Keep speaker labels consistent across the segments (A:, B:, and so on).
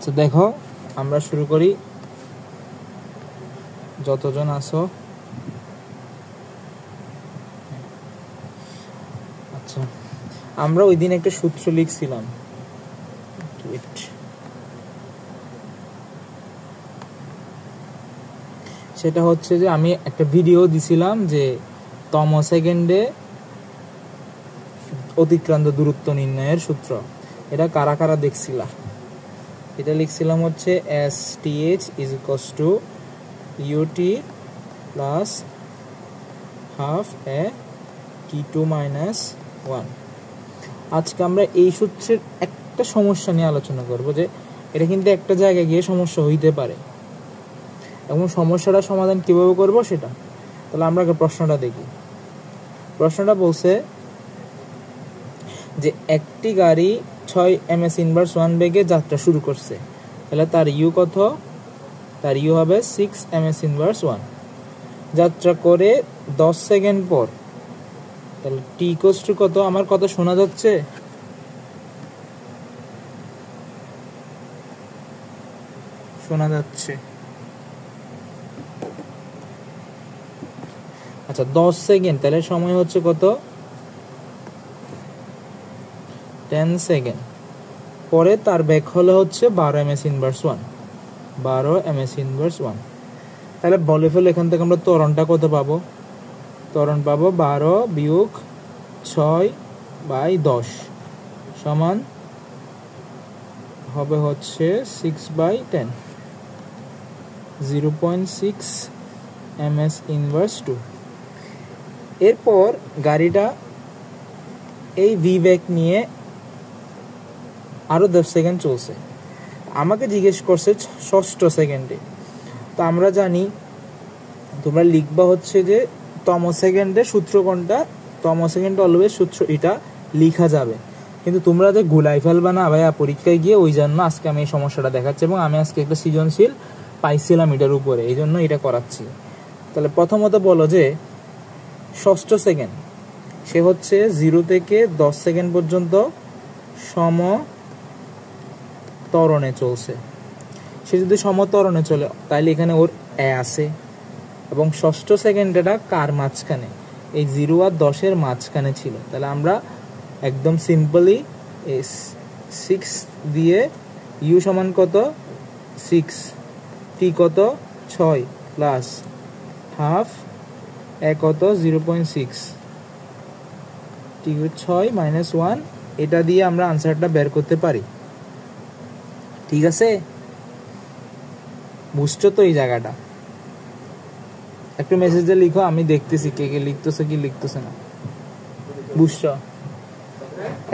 A: আচ্ছা দেখো, আমরা শুরু করি। যতজন আসো, আচ্ছা আমরা ওই দিন একটা সূত্র লিখছিলাম, সেটা হচ্ছে যে আমি একটা ভিডিও দিছিলাম যে তম সেকেন্ডে অতিক্রান্ত দূরত্ব নির্ণয়ের সূত্র। এটা কারা কারা দেখছিলাম? এটা লিখছিলাম হচ্ছে STH is equals to UT plus half a T2 minus 1। আজকে আমরা এই সূত্রের একটা সমস্যা নিয়ে আলোচনা করব, যে এটা কিন্তু একটা জায়গায় গিয়ে সমস্যা হইতে পারে, এবং সমস্যাটা সমাধান কিভাবে করব সেটা। তাহলে আমরা আগে প্রশ্নটা দেখি। প্রশ্নটা বলছে যে একটি গাড়ি 6 ms ইনভার্স 1 বেগে যাত্রা শুরু করছে, তাহলে তার ইউ কত? তার ইউ হবে 6 ms ইনভার্স 1। যাত্রা করে 10 সেকেন্ড পর, তাহলে টি ইকুয়ালস টু কত? আমার কথা শোনা যাচ্ছে? শোনা যাচ্ছে? আচ্ছা 10 সেকেন্ড, তাহলে সময় হচ্ছে কত? 10 সেকেন্ড। পরে তার বেগ হলো হচ্ছে 12 ms ইনভার্স 1, 12 ms ইনভার্স 1। তাহলে বলে ফেলো এখান থেকে আমরা ত্বরণটা কত পাবো? ত্বরণ পাবো 12 বিয়োগ 6/10 সমান হবে হচ্ছে 6/10, 0.6 ms ইনভার্স 2। এরপর গাড়িটা এই ভি বেগ নিয়ে আরো 10 সেকেন্ড চলছে। আমাকে জিজ্ঞেস করছে 6ষ্ঠ সেকেন্ডে। তো আমরা জানি, তোমরা লিখবা হচ্ছে যে তম সেকেন্ডের সূত্র কোনটা? তম সেকেন্ডে অলওয়েজ সূত্র এটা লিখা যাবে, কিন্তু তোমরা যে গুলাই ফেলবা না ভাইয়া পরীক্ষায় গিয়ে, ওই জন্য আজকে আমি এই সমস্যাটা দেখাচ্ছি, এবং আমি আজকে একটা সৃজনশীল পাইছিলাম এটার উপরে, এই জন্য এটা করাচ্ছি। তাহলে প্রথমত বলো যে 6ষ্ঠ সেকেন্ড, সে হচ্ছে 0 থেকে 10 সেকেন্ড পর্যন্ত সমত্বরণে চলছে। সে যদি সমত্বরণে চলে, তাহলে এখানে ওর এ আছে, এবং 6ষ্ঠ সেকেন্ডটা কার মাঝখানে? এই 0 আর 10-এর মাঝখানে ছিল। তাহলে আমরা একদম সিম্পলি 6 দিয়ে ইউ সমান কত? 6, টি কত? 6 প্লাস হাফ এ কত? 0.6, টি 6 মাইনাস 1। এটা দিয়ে আমরা আনসারটা বের করতে পারি। ঠিক আছে, বুঝছো তো এই জায়গাটা? একটু মেসেজ দিয়ে লিখো, আমি দেখতেছি কে কে লিখতেছে কি লিখতেছে না। বুঝছো?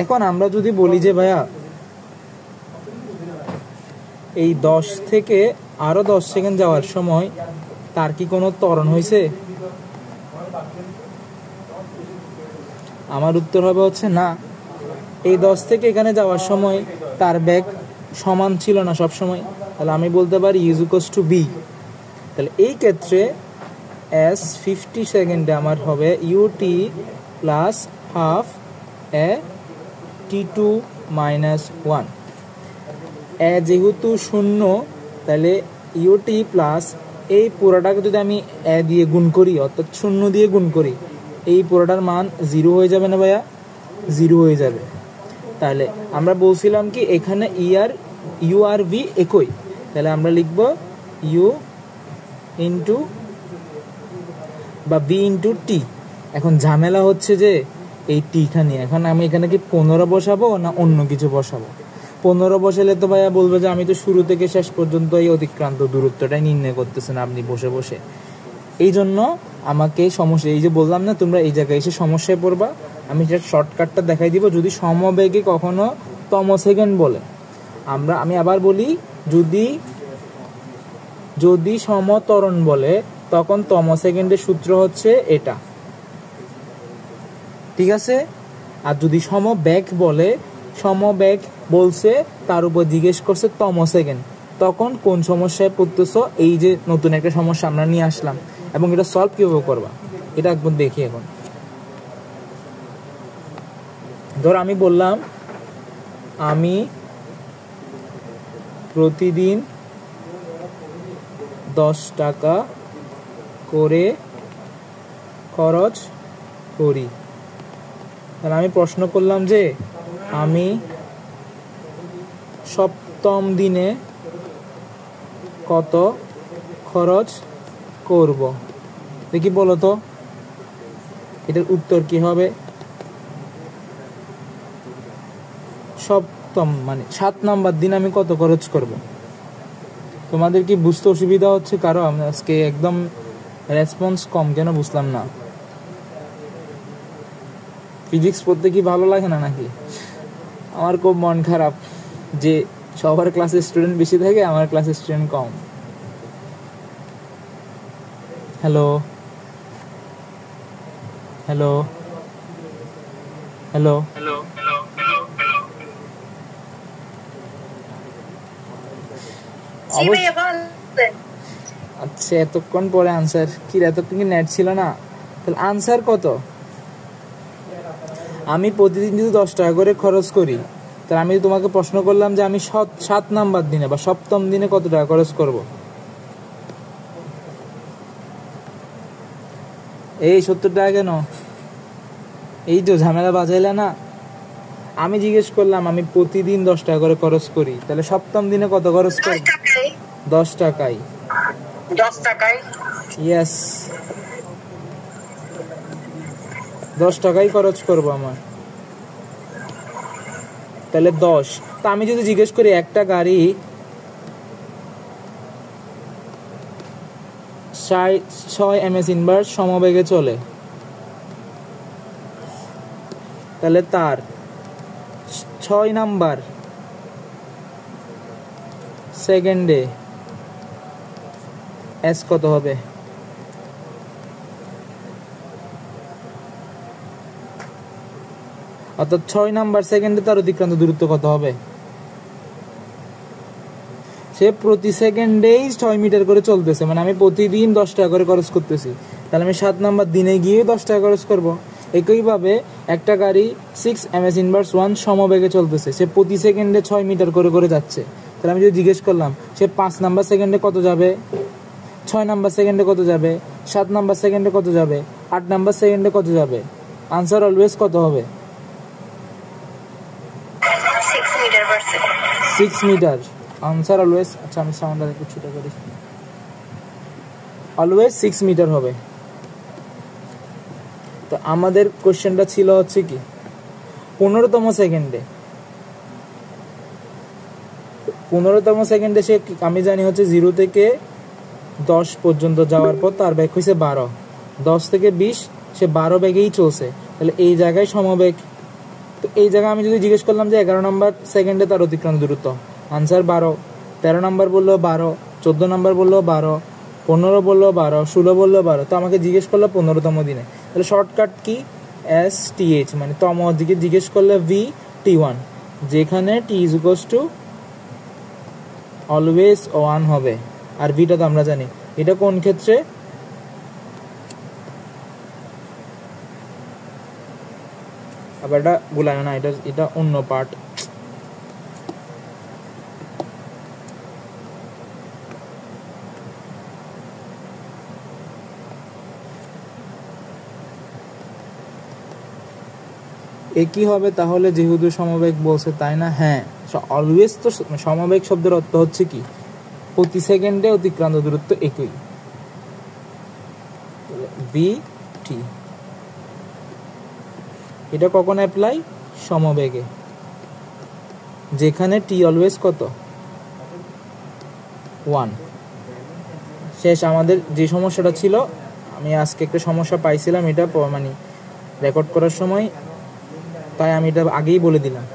A: এখন আমরা যদি বলি যে ভাইয়া এই 10 থেকে আরো 10 সেকেন্ড যাওয়ার সময় তার কি কোনো ত্বরণ হয়েছে? আমার উত্তর হবে হচ্ছে না। এই 10 থেকে এখানে যাওয়ার সময় তার বেগ সমান ছিল না সব সময়। তাহলে আমি বলতে পারি ইজ ইকুয়ালস টু বি। তাহলে এই ক্ষেত্রে এস 50 সেকেন্ডে আমার হবে ইউটি প্লাস হাফ এ T2 মাইনাস 1। এ যেহেতু 0, তাহলে ইউটি প্লাস এই পুরোটাকে যদি আমি এ দিয়ে গুণ করি, অর্থাৎ 0 দিয়ে গুণ করি, এই পুরোটার মান 0 হয়ে যাবে না ভাইয়া? 0 হয়ে যাবে। তাহলে আমরা বলছিলাম কি এখানে ইউ আর ভি একই, তাহলে আমরা লিখব ইউ ইন্টু বা ভি ইন্টু টি। এখন ঝামেলা হচ্ছে যে এই টিটা নিয়ে। এখন আমি এখানে কি 15 বসাবো না অন্য কিছু বসাবো? 15 বসালে তো ভাইয়া বলবে যে আমি তো শুরু থেকে শেষ পর্যন্ত এই অতিক্রান্ত দূরত্বটাই নির্ণয় করতেছেন আপনি বসে বসে। এই জন্য আমাকে সমস্যা, এই যে বললাম না তোমরা এই জায়গায় এসে সমস্যায় পড়বা, আমি সেটা শর্টকাটটা দেখাই দিব। যদি সমবেগে কখনো তম সেকেন্ড বলে, আমি আবার বলি, যদি সমত্বরণ বলে তখন তম সেকেন্ডের সূত্র হচ্ছে এটা। ঠিক আছে? আর যদি সমবেগ বলে, সমবেগ বলছে তার উপর জিজ্ঞেস করছে তম সেকেন্ড, তখন কোন সমস্যায় পড়তেছো? এই যে নতুন একটা সমস্যা আমরা নিয়ে আসলাম, এবং এটা সলভ কিভাবে করবা এটা একবার দেখি। এখন ধর আমি বললাম আমি প্রতিদিন 10 টাকা করে খরচ করি। তাহলে আমি প্রশ্ন করলাম যে আমি সপ্তম দিনে কত খরচ করব, দেখি বলো তো এটার উত্তর কি হবে? সপ্তম মানে 7 নাম্বার দিন আমি কত খরচ করব। তোমাদের কি বুঝতে অসুবিধা হচ্ছে কারো? আমি আজকে একদম রেসপন্স কম কেন বুঝলাম না। ফিজিক্স পড়তে কি ভালো লাগে না নাকি? আমার খুব মন খারাপ যে সবার ক্লাসের স্টুডেন্ট বেশি থাকে, আমার ক্লাসের স্টুডেন্ট কম। হ্যালো হ্যালো হ্যালো আচ্ছা, এতক্ষণ পরে আনসার কি? এতক্ষণ কি নেট ছিল না? তাহলে আনসার কত? আমি প্রতিদিন যদি 10 টাকা করে খরচ করি, তাহলে আমি তোমাকে প্রশ্ন করলাম যে আমি 7 নাম্বার দিনে বা সপ্তম দিনে কত টাকা খরচ করব। এই 70 টাকা কেন? এই তো ঝামেলা বাজাইলে না। আমি জিজ্ঞেস করলাম আমি প্রতিদিন 10 টাকা করে খরচ করি, তাহলে সপ্তম দিনে কত খরচ করব? 10 টাকায়।
B: 10 টাকায়?
A: ইয়েস, 10 টাকাই খরচ করব আমার। তাহলে 10। তা আমি যদি জিজ্ঞেস করি একটা গাড়ি 6 ms ইনভার্স সমবেগে চলে, তাহলে তার 6 নাম্বার সেকেন্ডে এস কত হবে? অর্থাৎ 6 নাম্বার সেকেন্ডে তার অতিক্রান্ত দূরত্ব কত হবে? সে প্রতি সেকেন্ডেই 6 মিটার করে চলতেছে, মানে আমি প্রতিদিন 10 টাকা করে খরচ করতেছি, তাহলে আমি 7 নাম্বার দিনে গিয়ে 10 টাকা খরচ করব। একইভাবে একটা গাড়ি 6 ms ইনভার্স 1 সমবেগে চলতেছে, সে প্রতি সেকেন্ডে 6 মিটার করে করে যাচ্ছে, তাহলে আমি যদি জিজ্ঞেস করলাম সে 5 নাম্বার সেকেন্ডে কত যাবে, 6 নাম্বার সেকেন্ডে কত যাবে, 7 নাম্বার সেকেন্ডে কত যাবে, 8 নাম্বার সেকেন্ডে কত যাবে, আনসার অলওয়েজ কত হবে? 6 মিটার আনসার অলওয়েজ। আচ্ছা আমি সাউন্ডটা একটু ছোট করি। অলওয়েজ 6 মিটার হবে। তো আমাদের কোশ্চেনটা ছিল হচ্ছে কি 15তম সেকেন্ডে। 15তম সেকেন্ডে সে, আমি জানি হচ্ছে 0 থেকে 10 পর্যন্ত যাওয়ার পর তার বেগ হয়েছে 12, 10 থেকে 20 সে 12 বেগেই চলছে, তাহলে এই জায়গায় সমবেগ। তো এই জায়গায় আমি যদি জিজ্ঞেস করলাম যে 11 নম্বর সেকেন্ডে তার অতিক্রান্ত দূরত্ব, আনসার 12। 13 নম্বর বললো 12, 14 নম্বর বললো 12, 15 বললো 12, 16 বললো 12। তো আমাকে জিজ্ঞেস করলো 15তম দিনে, তাহলে শর্টকাট কি? STH, মানে তম দিকে জিজ্ঞেস করলে VT1, যেখানে T is equals two always 1 হবে, আর ভিটা তো আমরা জানি। এটা কোন ক্ষেত্রে? আবার এটা গুলায় না, এটা অন্য পার্ট। একই হবে তাহলে, যেহেতু সমবেগ বলছে তাই না? হ্যাঁ, অলওয়েজ তো সমবেগ শব্দের অর্থ হচ্ছে কি প্রতি সেকেন্ডে অতিক্রান্ত দূরত্ব একই। VT এটা কখন অ্যাপ্লাই? সমবেগে, যেখানে T অলওয়েজ কত? 1। শেষ। আমাদের যে সমস্যাটা ছিল, আমি আজকে একটা সমস্যা পাইছিলাম এটা মানে রেকর্ড করার সময়, তাই আমি এটা আগেই বলে দিলাম।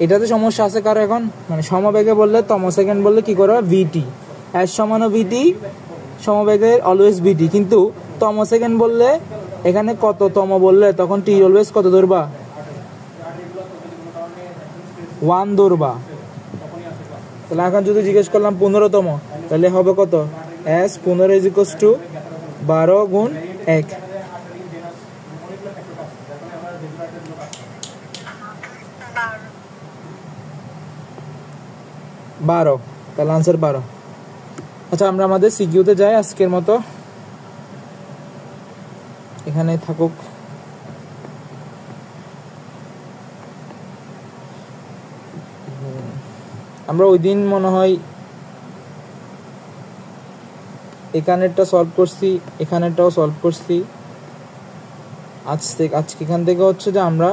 A: এটাতে সমস্যা আছে কারো এখন? মানে সমবেগে বললে, তম সেকেন্ড বললে কি করবে? VT, এস সমান VT, সমবেগের অলওয়েজ VT, কিন্তু তম সেকেন্ড বললে এখানে কত তম বললে তখন T অলওয়েজ কত ধরবা? 1 ধরবা। তাহলে এখন যদি জিজ্ঞেস করলাম 15তম, তাহলে হবে কত? S 15 ইজ ইকুয়ালস টু 12 গুণ 1। 12, তাহলে आंसर 12। আচ্ছা আমরা আমাদের সিকিউতে যাই আজকের মতো, এখানে থাকুক। আমরা ওই দিন মনে হয় এখানেরটা সলভ করছি, এখানেরটাও সলভ করছি। আজকে এখান থেকে হচ্ছে যে আমরা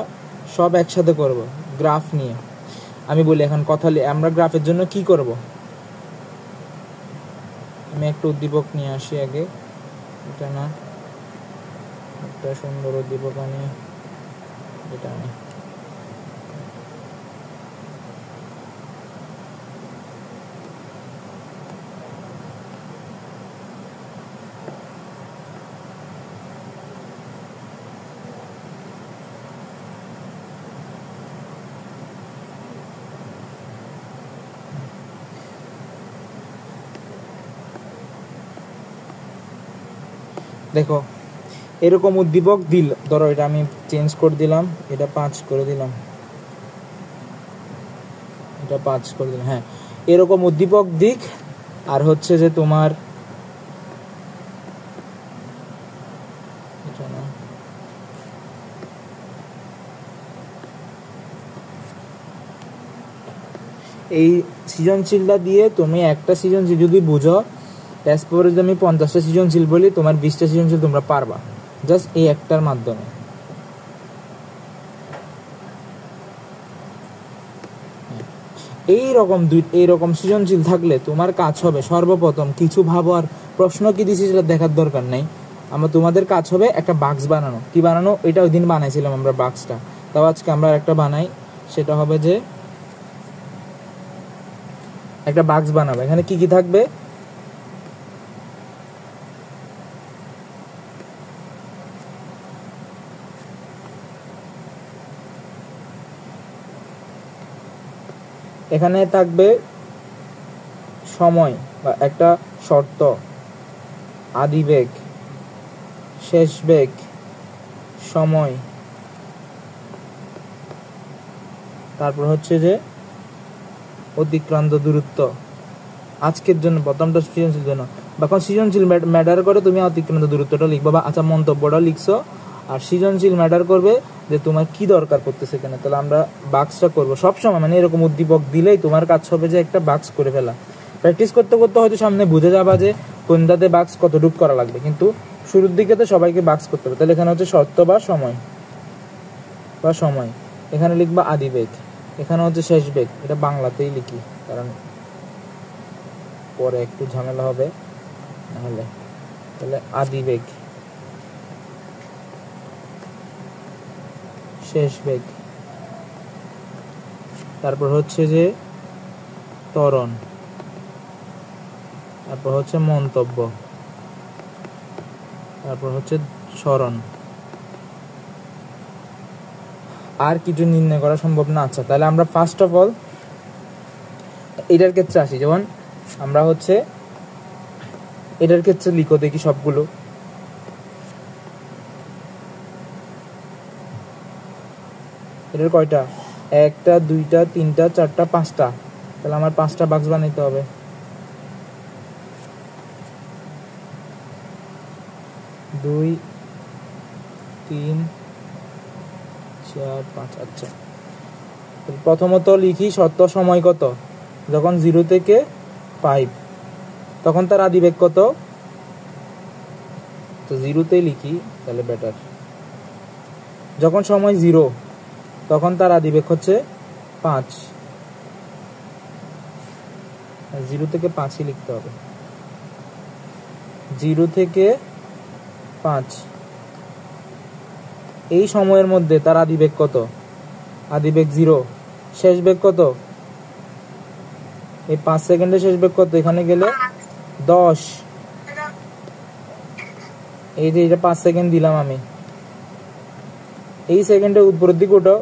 A: সব একসাথে করব গ্রাফ নিয়ে। আমি বলি এখন কথা, আমরা গ্রাফের জন্য কি করব? আমি একটা উদ্দীপক নিয়ে আসি আগে, এটা না, একটা সুন্দর উদ্দীপক আনি, এটা আনি। দেখো এরকম উদ্দীপক দিল, ধরো এটা আমি চেঞ্জ করে দিলাম, এটা 5 করে দিলাম, এটা 5 করে দিলাম। হ্যাঁ, এরকম উদ্দীপক দিক, আর হচ্ছে যে তোমার এই সৃজনশীলটা দিয়ে তুমি একটা সৃজনশীল যদি বুঝো, এরপরে যদি আমি 50টা সৃজনশীল বলি, তোমার 20টা সৃজনশীল তোমরা পারবা জাস্ট এই একটার মাধ্যমে। এইরকম সৃজনশীল থাকলে তোমার কাজ হবে সর্বপ্রথম কিছু ভাবো, আর প্রশ্ন কি দিছি সেটা দেখার দরকার নেই। তোমাদের কাজ হবে একটা বাক্স বানানো। কি বানানো? এটা ওই দিন বানাইছিলাম আমরা বাক্সটা, তাও আজকে আমরা একটা বানাই। সেটা হবে যে একটা বাক্স বানাবো, এখানে কি কি থাকবে? এখানে থাকবে সময় বা একটা শর্ত, আদি বেগ, শেষ বেগ, সময়, তারপর হচ্ছে যে অতিক্রান্ত দূরত্ব। আজকের জন্য প্রথমটা সৃজনশীল জন্য, এখন সৃজনশীল ম্যাটার করে তুমি অতিক্রান্ত দূরত্বটা লিখবা বা আচ্ছা মন্তব্যটা লিখছো, আর সৃজনশীল ম্যাটার করবে যে তোমার কি দরকার করতেছে এখানে। তাহলে আমরা বাক্সটা করবো সবসময়, মানে এরকম উদ্দীপক দিলেই তোমার কাজ হবে যে একটা বাক্স করে ফেলা। প্র্যাকটিস করতে করতে হয়তো সামনে বুঝে যাবা যে কোনটাতে বাক্স কতটুকু করা লাগবে, কিন্তু শুরুর দিকে তো সবাইকে বাক্স করতে হবে। তাহলে এখানে হচ্ছে শর্ত বা সময়, এখানে লিখবা আদি বেগ, এখানে হচ্ছে শেষ বেগ, এটা বাংলাতেই লিখি কারণ পরে একটু ঝামেলা হবে নাহলে। তাহলে আদি বেগ, শেষ বেগ, তারপর হচ্ছে যে ত্বরণ, তারপর হচ্ছে মন্তব্য, তারপর হচ্ছে স্মরণ। আর কিছু নির্ণয় করা সম্ভব না। আচ্ছা তাহলে আমরা ফার্স্ট অফ অল এটার ক্ষেত্রে আসি। যেমন আমরা হচ্ছে এটার ক্ষেত্রে লিখো দেখি সবগুলো। এটার কয়টা? 1টা 2টা 3টা 4টা 5টা। তাহলে আমার 5টা বাক্স বানাইতে হবে। 2 3 4 5। আচ্ছা প্রথমত লিখি শর্ত সময় কত, যখন 0 থেকে 5 তখন তার আদিবেগ কত, তো 0তেই লিখি তাহলে বেটার। যখন সময় 0 তখন তার আদিবেগ হচ্ছে 5, 0 থেকে 5ই লিখতে হবে। 0 থেকে 5 এই সময়ের মধ্যে তার আদিবেগ কত? আদিবেগ 0, শেষ বেগ কত? এই 5 সেকেন্ডে শেষ বেগ কত? এখানে গেলে 10। এই যে এটা 5 সেকেন্ড দিলাম আমি, এই সেকেন্ডের উপরের দিকে ওটা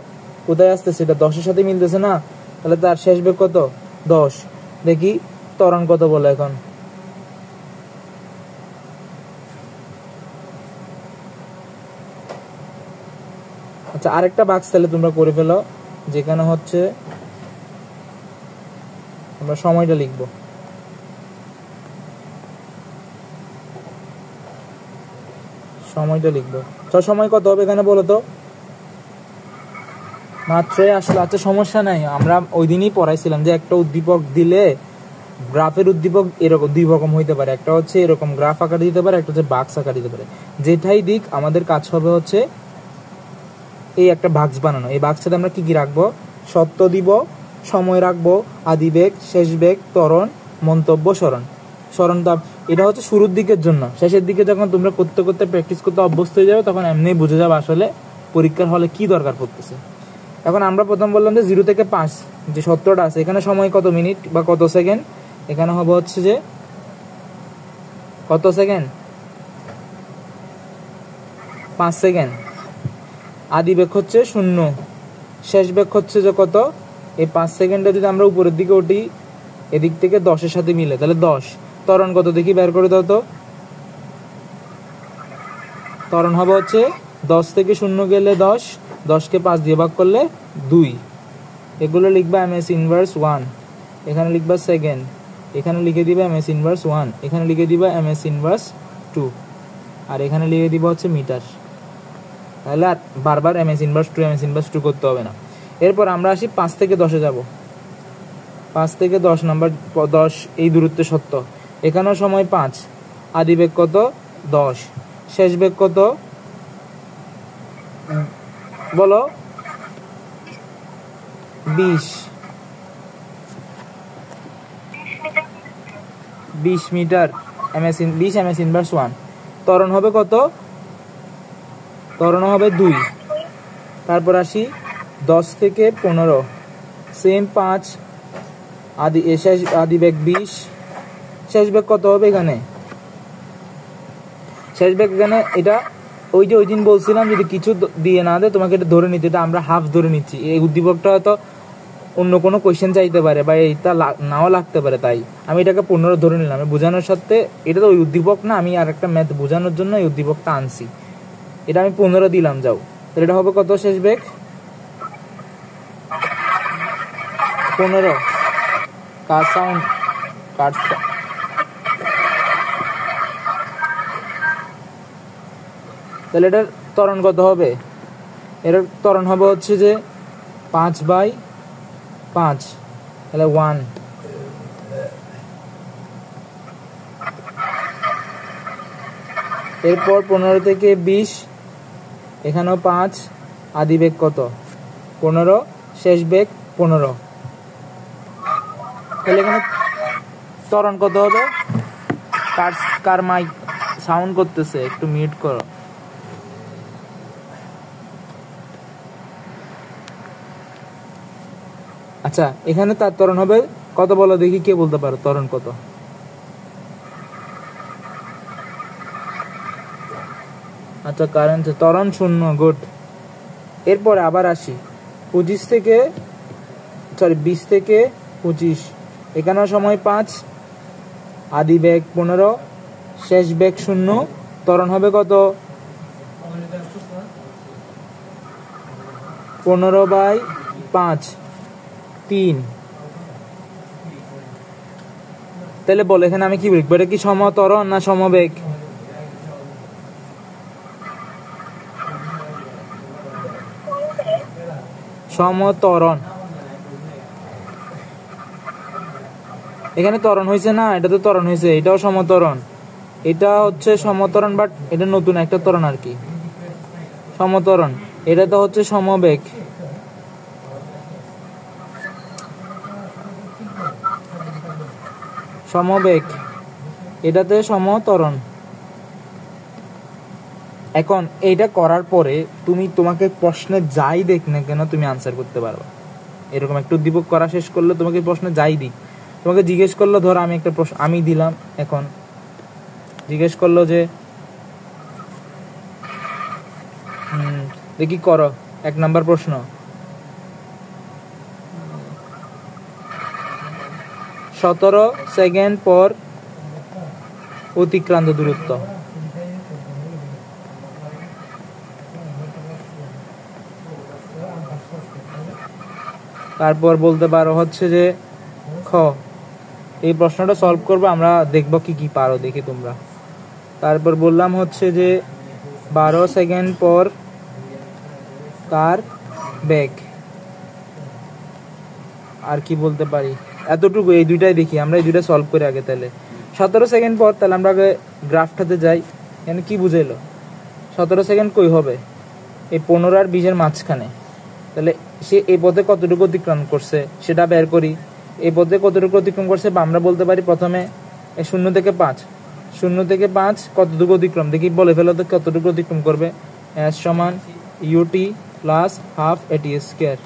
A: কোথায় আসতেছে? সেটা 10-এর সাথে মিলতেছে না, তাহলে তার শেষ বেগ কত? 10। দেখি ত্বরণ কত বলে এখন। আচ্ছা আরেকটা বাক্স তাহলে তোমরা করে ফেলো, যেখানে হচ্ছে আমরা সময়টা লিখব। সময়টা লিখব। তো সময় কত হবে এখানে বলো তো? মাত্রই আসলে। আচ্ছা সমস্যা নাই, আমরা ওই দিনই পড়াইছিলাম যে একটা উদ্দীপক দিলে গ্রাফের উদ্দীপক এরকম দুই রকম হইতে পারে, একটা হচ্ছে এরকম গ্রাফ আকারে দিতে পারে, একটা হচ্ছে বাক্স আকারে দিতে পারে। যেটাই দিক আমাদের কাজ হবে হচ্ছে এই একটা বাক্স বানানো। এই বাক্সটাতে আমরা কি কি রাখবো? সত্য দিব, সময় রাখবো, আদি বেগ, শেষ বেগ, ত্বরণ, মন্তব্য, স্মরণ। স্মরণটা এটা হচ্ছে শুরুর দিকের জন্য। শেষের দিকে যখন তোমরা করতে করতে প্র্যাকটিস করতে অভ্যস্ত হয়ে যাবে তখন এমনি বুঝে যাবে আসলে পরীক্ষার হলে কি দরকার পড়তেছে। এখন আমরা প্রথম বললাম যে 0 থেকে 5 যে সত্যটা আছে, এখানে সময় কত মিনিট বা কত সেকেন্ড? এখানে হবে হচ্ছে যে কত সেকেন্ড? 5 সেকেন্ড। আদি বেগ হচ্ছে 0, শেষ বেগ হচ্ছে যে কত? এই 5 সেকেন্ডে যদি আমরা উপরের দিকে উঠি এদিক থেকে 10-এর সাথে মিলে তাহলে 10। ত্বরণ কত দেখি বের করে দাও তো। ত্বরণ হবে হচ্ছে 10 থেকে 0 গেলে 10, 10কে 5 দিয়ে ভাগ করলে 2। এগুলো লিখবা এমএস ইনভার্স 1, এখানে লিখবা সেকেন্ড, এখানে লিখে দিবা এমএস ইনভার্স 1, এখানে লিখে দিবা এমএস ইনভার্স 2, আর এখানে লিখে দিবা হচ্ছে মিটার। তাহলে আর বারবার এমএস ইনভার্স 2 এমএস ইনভার্স 2 করতে হবে না। এরপর আমরা আসি 5 থেকে 10-এ যাব। 5 থেকে 10 নাম্বার, 10 এই দূরত্বে সত্য। এখানেও সময় 5, আদি বেগ কত? 10, শেষ বেগ কত বলো? 20 মিটার, 20 এমএস ইনভার্স 1। ত্বরণ হবে কত? ত্বরণ হবে 2। তারপর আসি 10 থেকে 15, সেম 5, আদি বেগ 20, শেষ বেগ কত হবে এখানে? শেষ বেগ এখানে এটা ওই যে ওই দিন বলছিলাম যদি কিছু দিয়ে না দেয় তোমাকে এটা ধরে নিতে, এটা আমরা হাফ ধরে নিচ্ছি। এই উদ্দীপকটা হয়তো অন্য কোনো কোয়েশ্চেন চাইতে পারে বা এইটা নাও লাগতে পারে, তাই আমি এটাকে 15 ধরে নিলাম বোঝানোর সাথে। এটা তো ওই উদ্দীপক না, আমি আর একটা ম্যাথ বোঝানোর জন্য এই উদ্দীপকটা আনছি। এটা আমি 15 দিলাম, যাও। তাহলে এটা হবে কত শেষ বেগ? 15। কার সাউন্ড কার, তাহলে এটার ত্বরণ কত হবে? এটার ত্বরণ হবে হচ্ছে যে 5/5, তাহলে 1। এরপর 15 থেকে 20, এখানেও 5, আদি বেগ কত? 15, শেষ বেগ 15। তাহলে এখানে ত্বরণ কত হবে? কার মাইক সাউন্ড করতেছে, একটু মিউট করো। আচ্ছা এখানে তার ত্বরণ হবে কত বলো দেখি, কে বলতে পারো ত্বরণ কত? আচ্ছা কারেন্ট ত্বরণ 0, গুড। এরপরে আবার আসি 20 থেকে 25, এখানেও সময় 5, আদি বেগ 15, শেষ বেগ 0। ত্বরণ হবে কত? 15/5, 3। তাহলে বল এখানে আমি কি লিখবো? এটা কি সমত্বরণ না সমবেগ? সমত্বরণ। এখানে ত্বরণ হয়েছে না, এটা তো ত্বরণ হয়েছে, এটাও সমত্বরণ। এটা হচ্ছে সমত্বরণ, বাট এটা নতুন একটা ত্বরণ আর কি, সমত্বরণ। এটা তো হচ্ছে সমবেগ। সমবেগ, এটাতে সমত্বরণ। এখন এইটা করার পরে তোমাকে প্রশ্নে যাই দেখ না কেন তুমি আনসার করতে পারবে। এরকম একটা উদ্দীপক করা শেষ করলে তোমাকে প্রশ্নে যাই দিক, তোমাকে জিজ্ঞেস করলো, ধর আমি একটা প্রশ্ন আমি দিলাম, এখন জিজ্ঞেস করলো যে দেখি করো 1 নাম্বার প্রশ্ন, 17 সেকেন্ড পর অতিক্রান্ত দূরত্ব। তারপর বলতে পারো হচ্ছে যে খ এই প্রশ্নটা সলভ করবো, আমরা দেখবো কি কি পারো দেখি তোমরা। তারপর বললাম হচ্ছে যে 12 সেকেন্ড পর কার বেগ, আর কি বলতে পারি, এতটুকু, এই দুইটাই দেখি আমরা, এই দুইটা সলভ করে আগে। তাহলে 17 সেকেন্ড পর, তাহলে আমরা আগে গ্রাফটাতে যাই। এখানে কি বুঝাইলো, 17 সেকেন্ড কই হবে, এই 15 আর 20 মাঝখানে। তাহলে সে এই পথে কতটুকু অতিক্রম করছে সেটা বের করি। এই পথে কতটুকু অতিক্রম করছে, বা আমরা বলতে পারি প্রথমে 0 থেকে 5, 0 থেকে 5 কতটুকু অতিক্রম, দেখি বলে ফেলো তো কতটুকু অতিক্রম করবে। S সমান ut প্লাস হাফ এটি স্কোয়ার।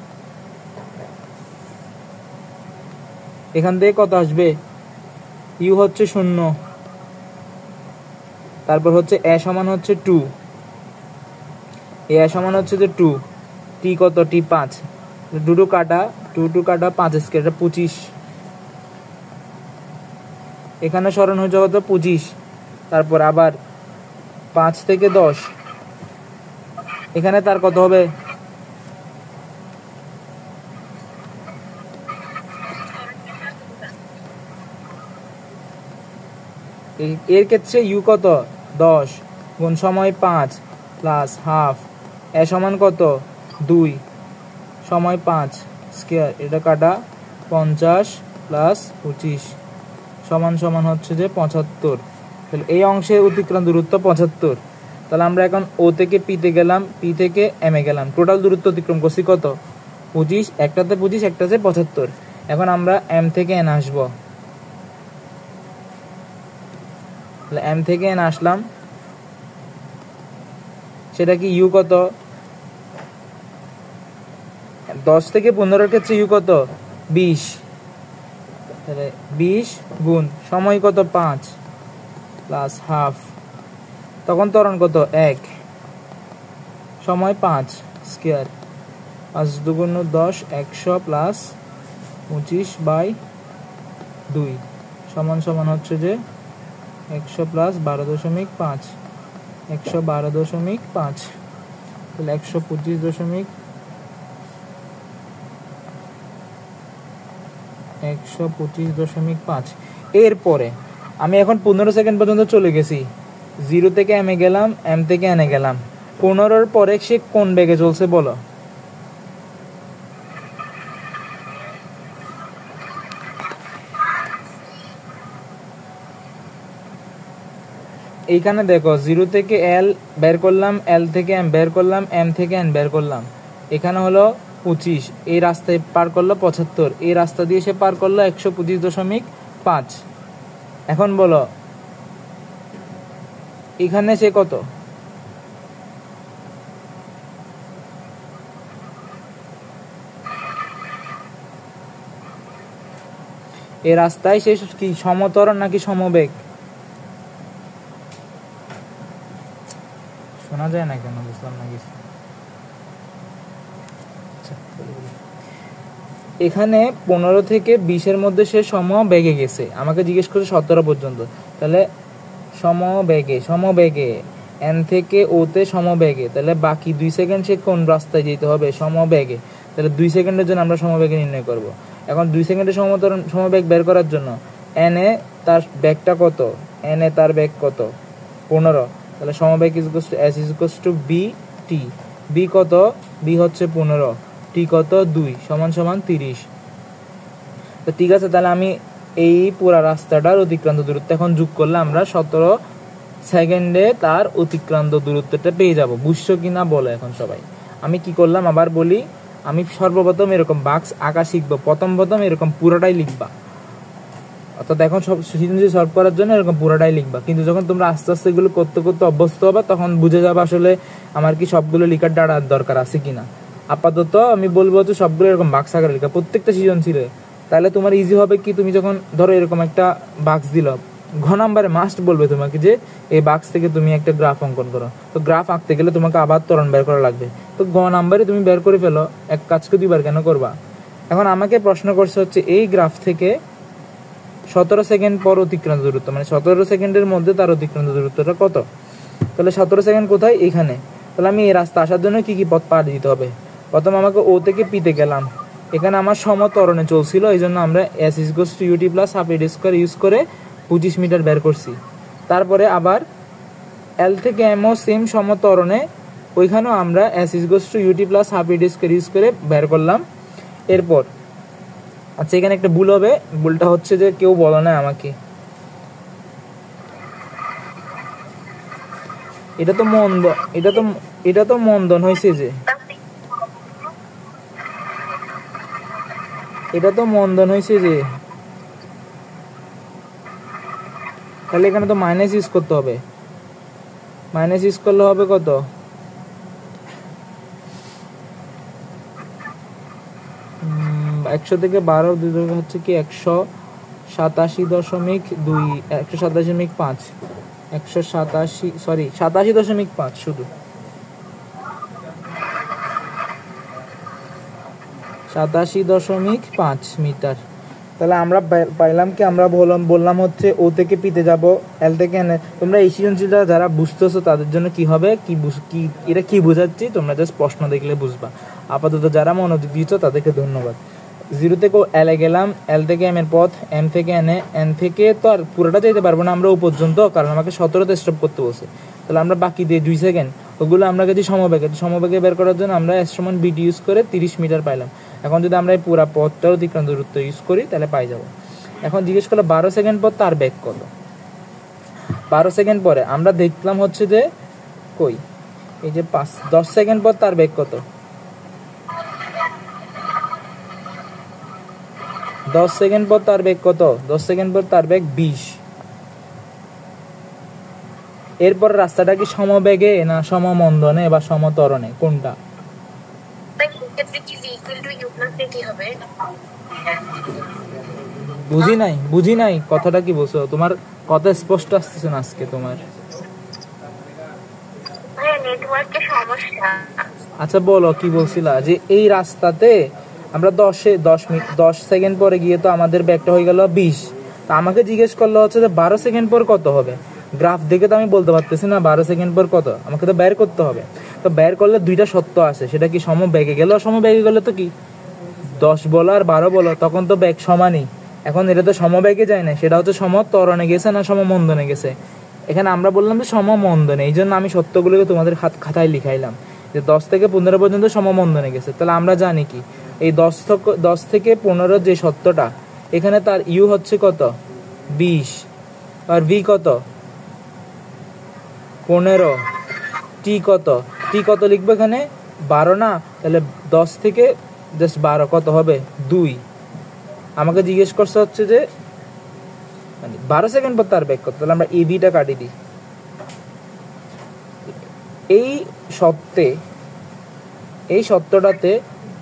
A: এখান থেকে কত আসবে, ইউ হচ্ছে 0, তারপর হচ্ছে এ সমান হচ্ছে 2, এ সমান হচ্ছে যে 2, টি কত, টি 5, 2 কাটা 2 কাটা 5 স্কোয়ার 25, এখানে স্মরণ হচ্ছে কত 25, তারপর আবার 5 থেকে 10, এখানে তার কত হবে, এর ক্ষেত্রে ইউ কত 10 গুণ সময় 5 প্লাস হাফ, এ সমান কত 2 সময় 5 স্কোয়ার, এটা কাটা 50 প্লাস 25 সমান সমান হচ্ছে যে 75। তাহলে এই অংশের অতিক্রান্ত দূরত্ব 75। তাহলে আমরা এখন ও থেকে পিতে গেলাম, পি থেকে এম এ গেলাম, টোটাল দূরত্ব অতিক্রম করছি কত 25, একটাতে 25 একটাতে 75। এখন আমরা এম থেকে এন আসবো, তাহলে এম থেকে এন আসলাম, সেটা কি ইউ কত 10 থেকে 15 ক্ষেত্রে ইউ কত 20, তাহলে 20 গুণ সময় কত 5 প্লাস হাফ, তখন ত্বরণ কত 1 সময় 5 স্কোয়ার, 5 দুগুণ 10 100 প্লাস 25/2 সমান সমান হচ্ছে যে 100 প্লাস 12.5, 112.5, তাহলে 125.5। এরপরে আমি এখন 15 সেকেন্ড পর্যন্ত চলে গেছি, 0 থেকে এম এ গেলাম, এম থেকে এন এ গেলাম, 15-র পরে সে কোন বেগে চলছে বলো। এইখানে দেখো 0 থেকে এল বের করলাম, এল থেকে এম বের করলাম, এম থেকে এন বের করলাম, এখানে হলো 25, এই রাস্তায় পার করলো 75, এই রাস্তা দিয়ে সে পার করলো 125.5। এখন বলো এখানে সে কত, এই রাস্তায় সে কি সমতরণ নাকি সমবেগ, শোনা যায় না কেন, বুঝলাম না কিছু। এখানে 15 থেকে 20-এর মধ্যে সে সমবেগে গেছে, আমাকে জিজ্ঞেস করছে 17 পর্যন্ত, তাহলে সমবেগে এন থেকে ওতে সমবেগে, তাহলে বাকি 2 সেকেন্ড সে কোন রাস্তায় যেতে হবে সমবেগে, তাহলে 2 সেকেন্ডের জন্য আমরা সমবেগে নির্ণয় করব। এখন 2 সেকেন্ডের সমবেগ বের করার জন্য এন এ তার বেগটা কত, এন এ তার বেগ কত 15, তাহলে সমবেগ s equals to v t, v কত, বি হচ্ছে 15, টি কত 2 সমান সমান 30। তো ঠিক আছে, তাহলে আমি এই পুরা রাস্তাটার অতিক্রান্ত দূরত্ব এখন যোগ করলে আমরা 17 সেকেন্ডে তার অতিক্রান্ত দূরত্বটা পেয়ে যাব। বুঝছো কিনা বলো এখন সবাই। আমি কি করলাম আবার বলি, আমি সর্বপ্রথম এরকম বাক্স আঁকা শিখবো, প্রথম এরকম পুরোটাই লিখবা, অর্থাৎ এখন সব সৃজনশীল সলভ করার জন্য এরকম পুরোটাই লিখবা, কিন্তু যখন তোমরা আস্তে আস্তে এগুলো করতে করতে অভ্যস্ত হবে তখন বুঝে যাবে আসলে আমার কি সবগুলো লেখার দরকার আছে কিনা। আপাতত আমি বলবো যে সবগুলো এরকম বাক্স আকারে লেখা, প্রত্যেকটা সৃজনশীলে, তাহলে তোমার ইজি হবে কি, তুমি যখন ধরো এরকম একটা বাক্স দিল, ঘ নাম্বারে মাস্ট বলবে তোমাকে যে এই বাক্স থেকে তুমি একটা গ্রাফ অঙ্কন করো, তো গ্রাফ আঁকতে গেলে তোমাকে আবার ত্বরণ বের করা লাগবে, তো গ নাম্বারে তুমি বের করে ফেলো, এক কাজকে 2বার কেন করবা। এখন আমাকে প্রশ্ন করছে হচ্ছে এই গ্রাফ থেকে 17 সেকেন্ড পর অতিক্রান্ত দূরত্ব, মানে 17 সেকেন্ডের মধ্যে তার অতিক্রান্ত দূরত্বটা কত। তাহলে 17 সেকেন্ড কোথায়, এখানে। তাহলে আমি এই রাস্তা আসার জন্য কি কি পথ পাড়ি দিতে হবে, প্রথম আমাকে ও থেকে পিতে গেলাম, এখানে আমার সমত্বরণে চলছিল, এই জন্য আমরা s equals to ut plus half at square use করে 25 মিটার বের করছি। তারপরে আবার এল থেকে এমও সেম সমত্বরণে, ওইখানেও আমরা s equals to ut plus half at square use করে বের করলাম। এরপর আচ্ছা এখানে একটা ভুল হবে, ভুলটা হচ্ছে যে কেউ বলো না আমাকে, এটা তো মন্দন হয়েছে যে, এটা তো মন্দন হয়েছে যে, তাহলে এখানে তো মাইনাস ইউজ করতে হবে। মাইনাস ইউজ করলে হবে কত, 100 থেকে 12 হচ্ছে কি 187.2 187.5 87.5 শুধু 87.5 মিটার। তাহলে আমরা পাইলাম কি, আমরা বললাম হচ্ছে ও থেকে পিতে যাব, এল থেকে এনে। তোমরা এই সৃজনশীলটা যারা বুঝতেছো তাদের জন্য কি হবে, কি এটা কি বোঝাচ্ছি তোমরা জাস্ট প্রশ্ন দেখলে বুঝবা। আপাতত যারা মনোযোগ দিয়েছো তাদেরকে ধন্যবাদ। 0 থেকে এল এ গেলাম, এল থেকে এম এর পথ, এম থেকে এন থেকে তো আর পুরোটা যেতে পারবো না আমরা ও পর্যন্ত, কারণ আমাকে 17তে স্টপ করতে বলছে। তাহলে আমরা বাকি দিয়ে 2 সেকেন্ড ওগুলো আমরা গেছি সমবেগে বের করার জন্য আমরা এস সমান বিটি ইউজ করে 30 মিটার পাইলাম। এখন যদি আমরা এই পুরা পথটাও অতিক্রান্ত দূরত্ব ইউজ করি তাহলে পাই যাব। এখন জিজ্ঞেস করলে 12 সেকেন্ড পর তার বেগ কত। 12 সেকেন্ড পরে আমরা দেখলাম হচ্ছে যে কই এই যে 10 সেকেন্ড পর তার বেগ কত, 10 সেকেন্ড পর তার বেগ কত, 10 সেকেন্ড পর তার বেগ 20। এরপর রাস্তাটা কি সমবেগে না সমমন্দনে বা সমত্বরণে, কোনটা? বুঝি নাই কথাটা কি বলছো, তোমার কথা স্পষ্ট আসতেছে না আজকে তোমার। আচ্ছা বলো কি বলছিলা, যে এই রাস্তাতে আমরা 10 সেকেন্ড পরে গিয়ে তো আমাদের ব্যাগটা হয়ে গেল 20। তা আমাকে জিজ্ঞেস করলো হচ্ছে যে 12 সেকেন্ড পর কত হবে। গ্রাফ দেখে তো আমি বলতে পারতেছি না 12 সেকেন্ড পর কত, আমাকে তো বের করতে হবে। তো বের করলে দুইটা সত্য আসে, সেটা কি সমবেগে গেল, সমবেগে গেলে তো কি 10 বলো আর 12 বলো তখন তো ব্যাগ সমানই। এখন এটা তো সমবেগে যায় না, সেটা হচ্ছে সমত্বরণে গেছে না সমমন্দনে গেছে। এখানে আমরা বললাম যে সমমন্দনে, এই জন্য আমি সত্যগুলোকে তোমাদের খাতায় লিখাইলাম যে 10 থেকে 15 পর্যন্ত সমমন্দনে গেছে। তাহলে আমরা জানি কি এই 10 থেকে 15 যে সত্যটা, এখানে তার ইউ হচ্ছে কত 20 আর ভি কত 15, টি কত লিখবো এখানে 12 না, তাহলে 10 থেকে জাস্ট 12 কত হবে 2। আমাকে জিজ্ঞেস করছে হচ্ছে যে 12 সেকেন্ড পর তার বেগ কত, তাহলে আমরা এই ভিটা কাটি দিই। এই সত্যটাতে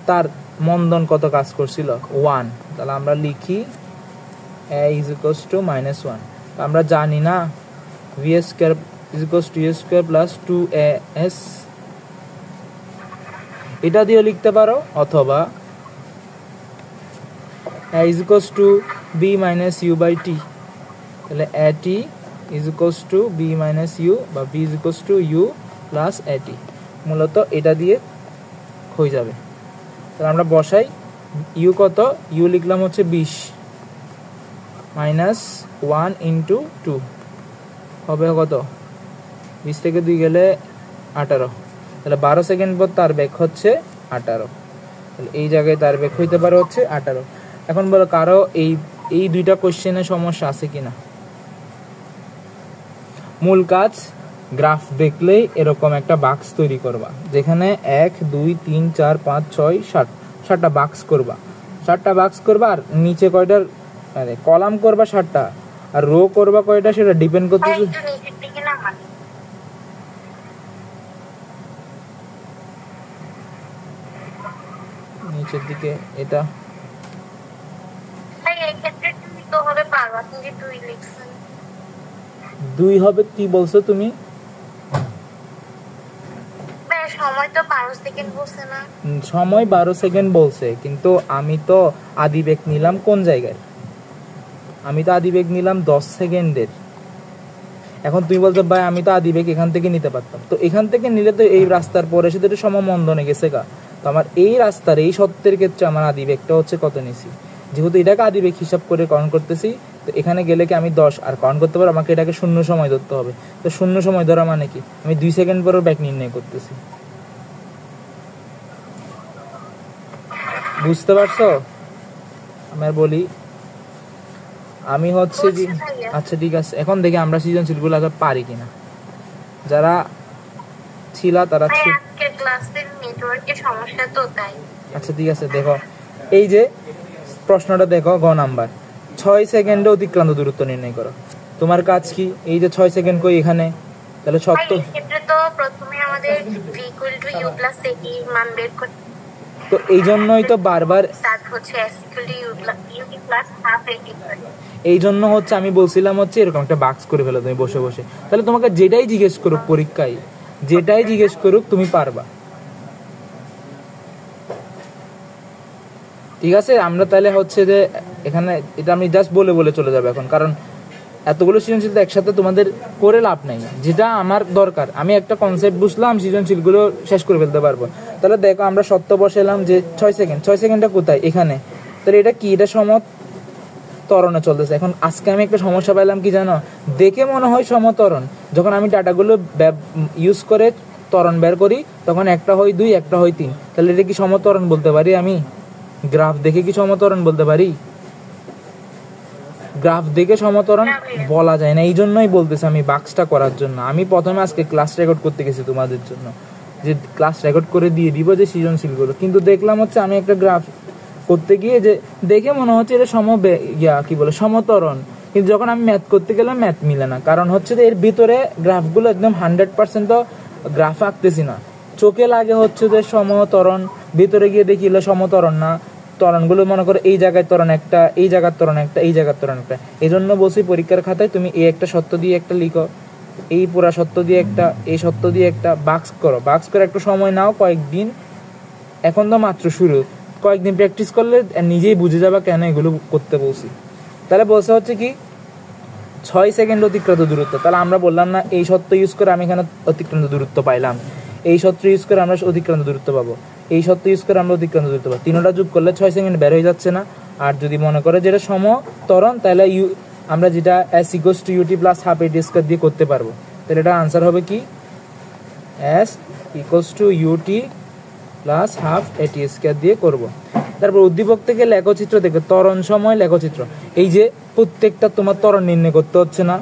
A: তার মন্দন কত কাজ করছিল 1, তাহলে আমরা লিখি a is equals to -1। আমরা জানি না vs square is equals to a square plus 2as, এটা দিয়ে লিখতে পারো, অথবা a is equals to b minus u by t, তাহলে at is equals to b minus u বা b is equals to u plus at, মূলত এটা দিয়ে হয়ে যাবে। তাহলে আমরা বসাই ইউ কত, ইউ লিখলাম হচ্ছে 20 -1 × 2 হবে কত, 20 থেকে 2 গেলে 18। তাহলে 12 সেকেন্ড পর তার বেগ হচ্ছে 18। তাহলে এই জায়গায় তার বেগ হইতে পারে হচ্ছে 18। এখন বলো কারো এই দুইটা কোশ্চেনে সমস্যা আছে কিনা। মূল কাজ গ্রাফ দেখলেই এরকম একটা বাক্স তৈরি করবা, যেখানে 1 2 3 4 5 6 7 7টা বাক্স করবা, 7টা বাক্স করবা, আর নিচে কয়টার মানে কলাম করবা 7টা, আর রো করবা কয়টা সেটা ডিপেন্ড করতেছে। নিচের দিকে এটা দুই হবে, কি বলছো তুমি? সময় 12 সেকেন্ড বলছে, কিন্তু আমি তো আদিবেগ নিলাম কোন জায়গায়, আমি তো আদিবেগ নিলাম 10 সেকেন্ডের। এখন তুমি বলছো ভাই আমি তো আদিবেগ এখান থেকে নিতে পারতাম, তো এখান থেকে নিলে তো এই রাস্তার পরে সেটা সমমন্দনে গেছে গা, তো আমার এই রাস্তার এই সত্যের ক্ষেত্রে আমার আদিবেগটা হচ্ছে কত নিছি, যেহেতু এটাকে আদিবেগ হিসাব করে কাউন্ট করতেছি, তো এখানে গেলে কি আমি 10 আর কাউন্ট করতে পারবো, আমাকে এটাকে শূন্য সময় ধরতে হবে। তো শূন্য সময় ধরা মানে কি, আমি 2 সেকেন্ড পরেও ব্যাক নির্ণয় করতেছি। বুঝতে পারছো? আমি আর বলি, আমি হচ্ছে কি, আচ্ছা ঠিক আছে, এখন দেখি আমরা সৃজনশীলগুলো আগে পারি কিনা। যারা ছিল তারা
B: আজকে ক্লাসের নেটওয়ার্কের সমস্যা তো তাই।
A: আচ্ছা ঠিক আছে, দেখো এই যে প্রশ্নটা দেখো, গ নাম্বার, 6 সেকেন্ডে অতিক্রান্ত দূরত্ব নির্ণয় করো। তোমার কাজ কি, এই যে 6 সেকেন্ড কই এখানে, তাহলে সত্য।
B: এই ক্ষেত্রে তো প্রথমে আমাদের v = u + a এর মান বের করতে,
A: তো এই জন্যই তো বারবার
B: সাথ হচ্ছে s = u + half a।
A: এই জন্য হচ্ছে আমি বলছিলাম হচ্ছে এরকম একটা বাক্স করে ফেলো তুমি বসে বসে, তাহলে তোমাকে যেটাই জিজ্ঞেস করুক পরীক্ষায়, যেটাই জিজ্ঞেস করুক তুমি পারবা। ঠিক আছে, আমরা তাহলে হচ্ছে যে এখানে এটা আমি জাস্ট বলে বলে চলে যাবো এখন, কারণ এতগুলো সৃজনশীল একসাথে তোমাদের করে লাভ নাই। যেটা আমার দরকার, আমি একটা কনসেপ্ট বুঝলাম, সৃজনশীলগুলো শেষ করে ফেলতে পারবো। তাহলে দেখো আমরা সত্য বসালাম যে 6 সেকেন্ডটা কোথায়, এখানে। তাহলে এটা কি, এটা সমতরণে চলতেছে। এখন আজকে আমি একটা সমস্যা পাইলাম কি জানো, দেখে মনে হয় সমতরণ, যখন আমি ডাটাগুলো ইউজ করে ত্বরণ বের করি তখন একটা হয় 2, একটা হয় 3। তাহলে এটা কি সমতরণ বলতে পারি আমি? গ্রাফ দেখে কি সমতরণ বলতে পারি? গ্রাফ দেখে সমতরণ বলা যায় না। এই জন্যই বলতেছি আমি বাক্সটা করার জন্য। আমি প্রথমে আজকে ক্লাস রেকর্ড করতে গেছি তোমাদের জন্য, যে ক্লাস রেকর্ড করে দিয়ে দিব যে সৃজনশীলগুলো, কিন্তু দেখলাম হচ্ছে আমি একটা গ্রাফ করতে গিয়ে যে দেখে মনে হচ্ছে এটা সমতরণ, কিন্তু যখন আমি ম্যাথ করতে গেলাম ম্যাথ মিলে না। কারণ হচ্ছে যে এর ভিতরে গ্রাফগুলো একদম 100% তো গ্রাফ আঁকতেছি না, চোখে লাগে হচ্ছে যে সমতরণ, ভিতরে গিয়ে দেখি এলো সমতরণ না। ত্বরণগুলো মনে করো এই জায়গায় ত্বরণ একটা, এই জায়গার ত্বরণ একটা, এই জায়গার ত্বরণ একটা। এই জন্য বলছি পরীক্ষার খাতায় তুমি এই একটা সত্য দিয়ে একটা লিখো, এই পুরা সত্য দিয়ে একটা, এই সত্য দিয়ে একটা, বাক্স করো। বাক্স করে একটু সময় নাও, কয়েকদিন, এখন তো মাত্র শুরু, কয়েকদিন প্র্যাকটিস করলে নিজেই বুঝে যাবা কেন এগুলো করতে বলছি। তাহলে বলছে হচ্ছে কি 6 সেকেন্ড অতিক্রান্ত দূরত্ব। তাহলে আমরা বললাম না এই সত্য ইউজ করে আমি এখানে অতিক্রান্ত দূরত্ব পাইলাম, এই সত্য ইউজ করে আমরা অতিক্রান্ত দূরত্ব পাবো, এই সত্য ইউজ করে আমরা অতিক্রান্ত দূরত্ব পাবো। তিনটা যোগ করলে 6 সেকেন্ড বের হয়ে যাচ্ছে না? আর যদি মনে করে যেটা সমতরণ, তাহলে আমরা যেটা s = ut + half a² দিয়ে করতে পারবো। তাহলে এটা আনসার হবে কি, s = ut + half a² দিয়ে করব। তারপর উদ্দীপক থেকে লেখচিত্র দেখবে, ত্বরণ সময় লেখচিত্র। এই যে প্রত্যেকটা তোমার ত্বরণ নির্ণয় করতে হচ্ছে না,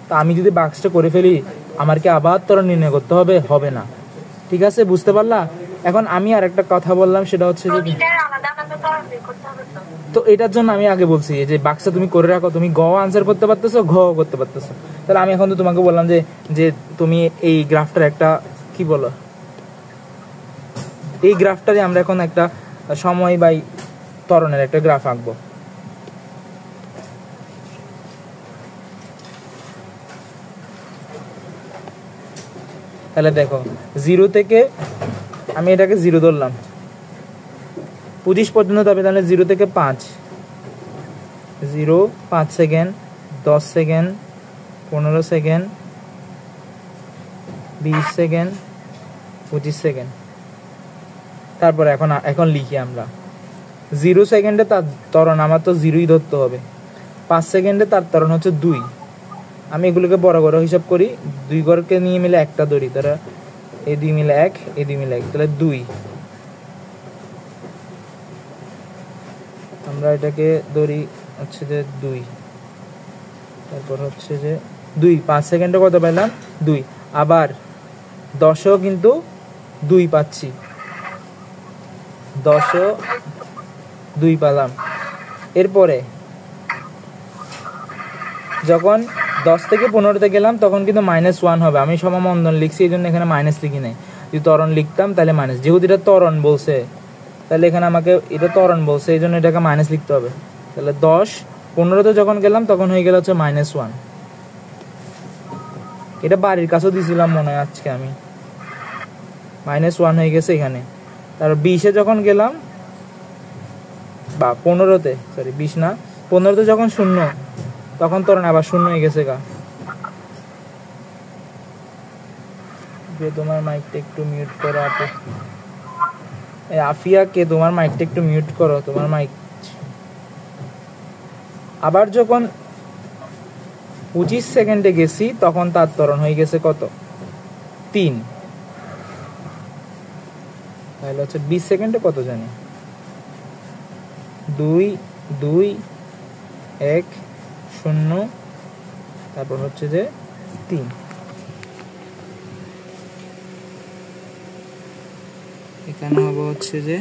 A: তা আমি যদি বাক্সটা করে ফেলি আমার কি আবার ত্বরণ নির্ণয় করতে হবে? হবে না। ঠিক আছে, বুঝতে পারলা? এখন আমি আর একটা কথা বললাম, সেটা হচ্ছে যে তো এটার জন্য আমি আগে বলছি যে বাক্সটা তুমি করে রাখো, তুমি গ আনসার করতে পারতেছো, ঘ করতে পারতেছো। তাহলে আমি এখন তো তোমাকে বললাম যে তুমি এই গ্রাফটার একটা কি বলো, এই গ্রাফটারে আমরা এখন একটা সময় বাই ত্বরণের একটা গ্রাফ আঁকবো। তাহলে দেখো 0 থেকে আমি এটাকে 0 ধরলাম, 25 পর্যন্ত যাবে। তাহলে 0 থেকে 5, 0 5 second, 10 second, 15 second, 20 second, 25 second. তারপর এখন লিখি আমরা 0 সেকেন্ডে তার ত্বরণ আমার তো 0ই ধরতে হবে, 5 সেকেন্ডে তার ত্বরণ হচ্ছে 2। আমি এগুলোকে বড় বড় হিসাব করি, 2 ঘরকে নিয়ে মিলে একটা ধরি, তারা এই 2 মিলে 1, এই 2 মিলে 1, তাহলে 2। আমরা এটাকে ধরি হচ্ছে যে 2, তারপর হচ্ছে যে 2, 5 সেকেন্ডে কত পেলাম? 2। আবার 10ও কিন্তু 2 পাচ্ছি, 10ও 2 পেলাম। এরপরে যখন 10 থেকে 15তে গেলাম তখন কিন্তু -1 হবে। আমি সমমন্দন লিখছি, এই জন্য এখানে মাইনাস লিখি নাই। যদি ত্বরণ লিখতাম তাহলে মাইনাস, যেহেতু এটা ত্বরণ বলছে তাহলে এখানে আমাকে এটা ত্বরণ বলছে, এই জন্য এটাকে মাইনাস লিখতে হবে। তাহলে 10, 15তে যখন গেলাম তখন হয়ে গেল হচ্ছে -1। এটা বাড়ির কাছেও দিয়েছিলাম মনে হয় আজকে আমি, -1 হয়ে গেছে এখানে। তারপর 20-এ যখন গেলাম, বা 15তে, সরি 20 না, 15তে যখন 0 তখন ত্বরণ আবার 0 হয়ে গেছে গা। তোমার মাইকটা একটু মিউট করো আপু। আফিয়া কে তোমার মাইকটা একটু মিউট করো, তোমার মাইক। আবার যখন 25 সেকেন্ডে গেছি তখন তার ত্বরণ হয়ে গেছে কত? 3। তাহলে হচ্ছে 20 সেকেন্ডে কত জানি? 2 2 1 0, তারপর হচ্ছে যে 3। এখানে হবে হচ্ছে যে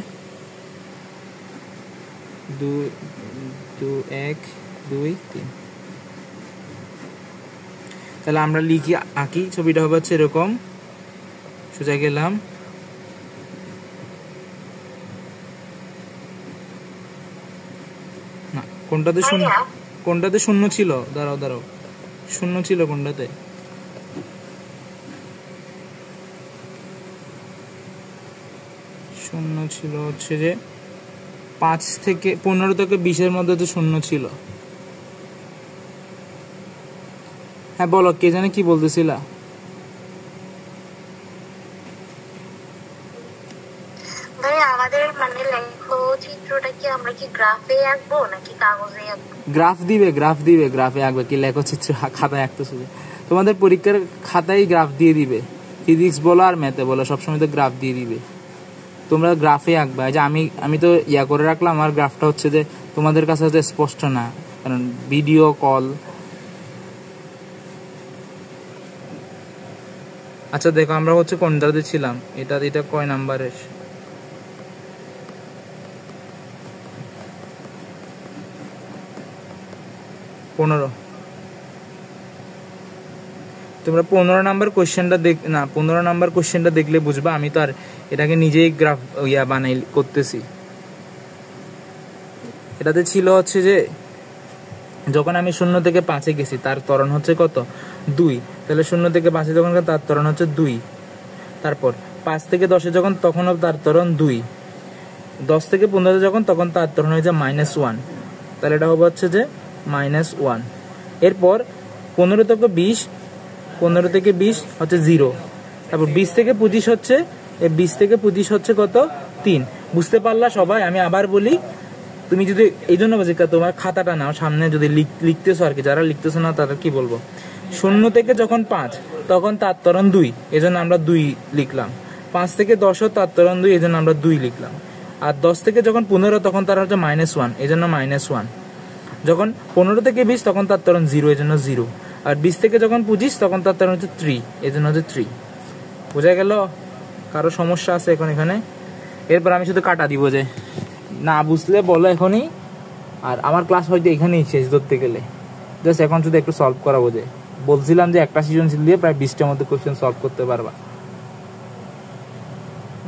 A: 2 2 1 2 3। তাহলে আমরা লিখি আঁকি, ছবিটা হবে হচ্ছে এরকম, সোজা গেলাম, না কোনটাতে শূন্য, কোনটাতে শূন্য ছিল? দাঁড়াও দাঁড়াও, শূন্য ছিল কোনটাতে? শূন্য ছিল হচ্ছে যে 5 থেকে 15 থেকে 20-এর মধ্যে তো শূন্য ছিল। হ্যাঁ বলো, কে জানে কি বলতেছিলা?
B: ভাই আমাদের মানে লেখচিত্রটা কি আমরা কি গ্রাফে আঁকবো নাকি কাগজে আঁকবো?
A: গ্রাফ দিবে, গ্রাফ দিবে, গ্রাফে আঁকবে কি? লেখচিত্র খাতায় আঁকতে শুধু তোমাদের পরীক্ষার খাতায় গ্রাফ দিয়ে দিবে, ফিজিক্স বলো আর ম্যাথে বলো সবসময় তো গ্রাফ দিয়ে দিবে, তোমরা গ্রাফে আঁকবা। যে আমি তো ইয়া করে রাখলাম, আমার গ্রাফটা হচ্ছে যে তোমাদের কাছে হয়তো স্পষ্ট না, কারণ ভিডিও কল। আচ্ছা দেখো আমরা হচ্ছে কোনটাতে ছিলাম, এটা কয় নাম্বারের? পনেরো। তোমরা 15 নাম্বার কোশ্চেনটা না 15 নাম্বার কোশ্চেনটা দেখলে বুঝবা, আমি তো আর এটাকে নিজেই গ্রাফ বানাই করতেছি। এটাতে ছিল হচ্ছে যে যখন আমি 0 থেকে 5-এ গেছি তার ত্বরণ হচ্ছে কত? 2। তাহলে 0 থেকে 5-এ যখন তার ত্বরণ হচ্ছে 2। তারপর 5 থেকে 10-এ যখন তখনও তার ত্বরণ 2। 10 থেকে 15-এ যখন তখন তার ত্বরণ হয়ে যায় -1। তাহলে এটা হবে হচ্ছে যে -1। এরপর 15 থেকে 20, 15 থেকে 20 হচ্ছে 0। তারপর 20 থেকে 25 হচ্ছে, 20 থেকে 25 হচ্ছে কত? 3। বুঝতে পারলা সবাই? আমি আবার বলি, তুমি যদি এই জন্য বলছি তোমার খাতাটা নাও সামনে, যদি লিখতেছো আর কি, যারা লিখতেছো না তাদের কি বলবো, 0 থেকে যখন 5 তখন তার ত্বরণ 2, এজন্য আমরা 2 লিখলাম। 5 থেকে 10 তার ত্বরণ 2, এজন্য আমরা 2 লিখলাম। আর 10 থেকে যখন 15 তখন তার হচ্ছে -1, এজন্য -1। যখন 15 থেকে 20 তখন তার ত্বরণ 0, এজন্য 0। আর 20 থেকে যখন 25 তখন তার ত্বরণ হচ্ছে 3, এজন্য হচ্ছে 3। বোঝা গেল? কারো সমস্যা আছে এখন এখানে? এরপর আমি শুধু কাটা দিব, যে না বুঝলে বলো এখনই। আর আমার ক্লাস হয়তো এখানেই শেষ ধরতে গেলে, জাস্ট এখন শুধু একটু সলভ করা বোঝে। বলছিলাম যে একটা সৃজনশীল দিয়ে প্রায় 20টার মধ্যে কোশ্চেন সলভ করতে পারবা।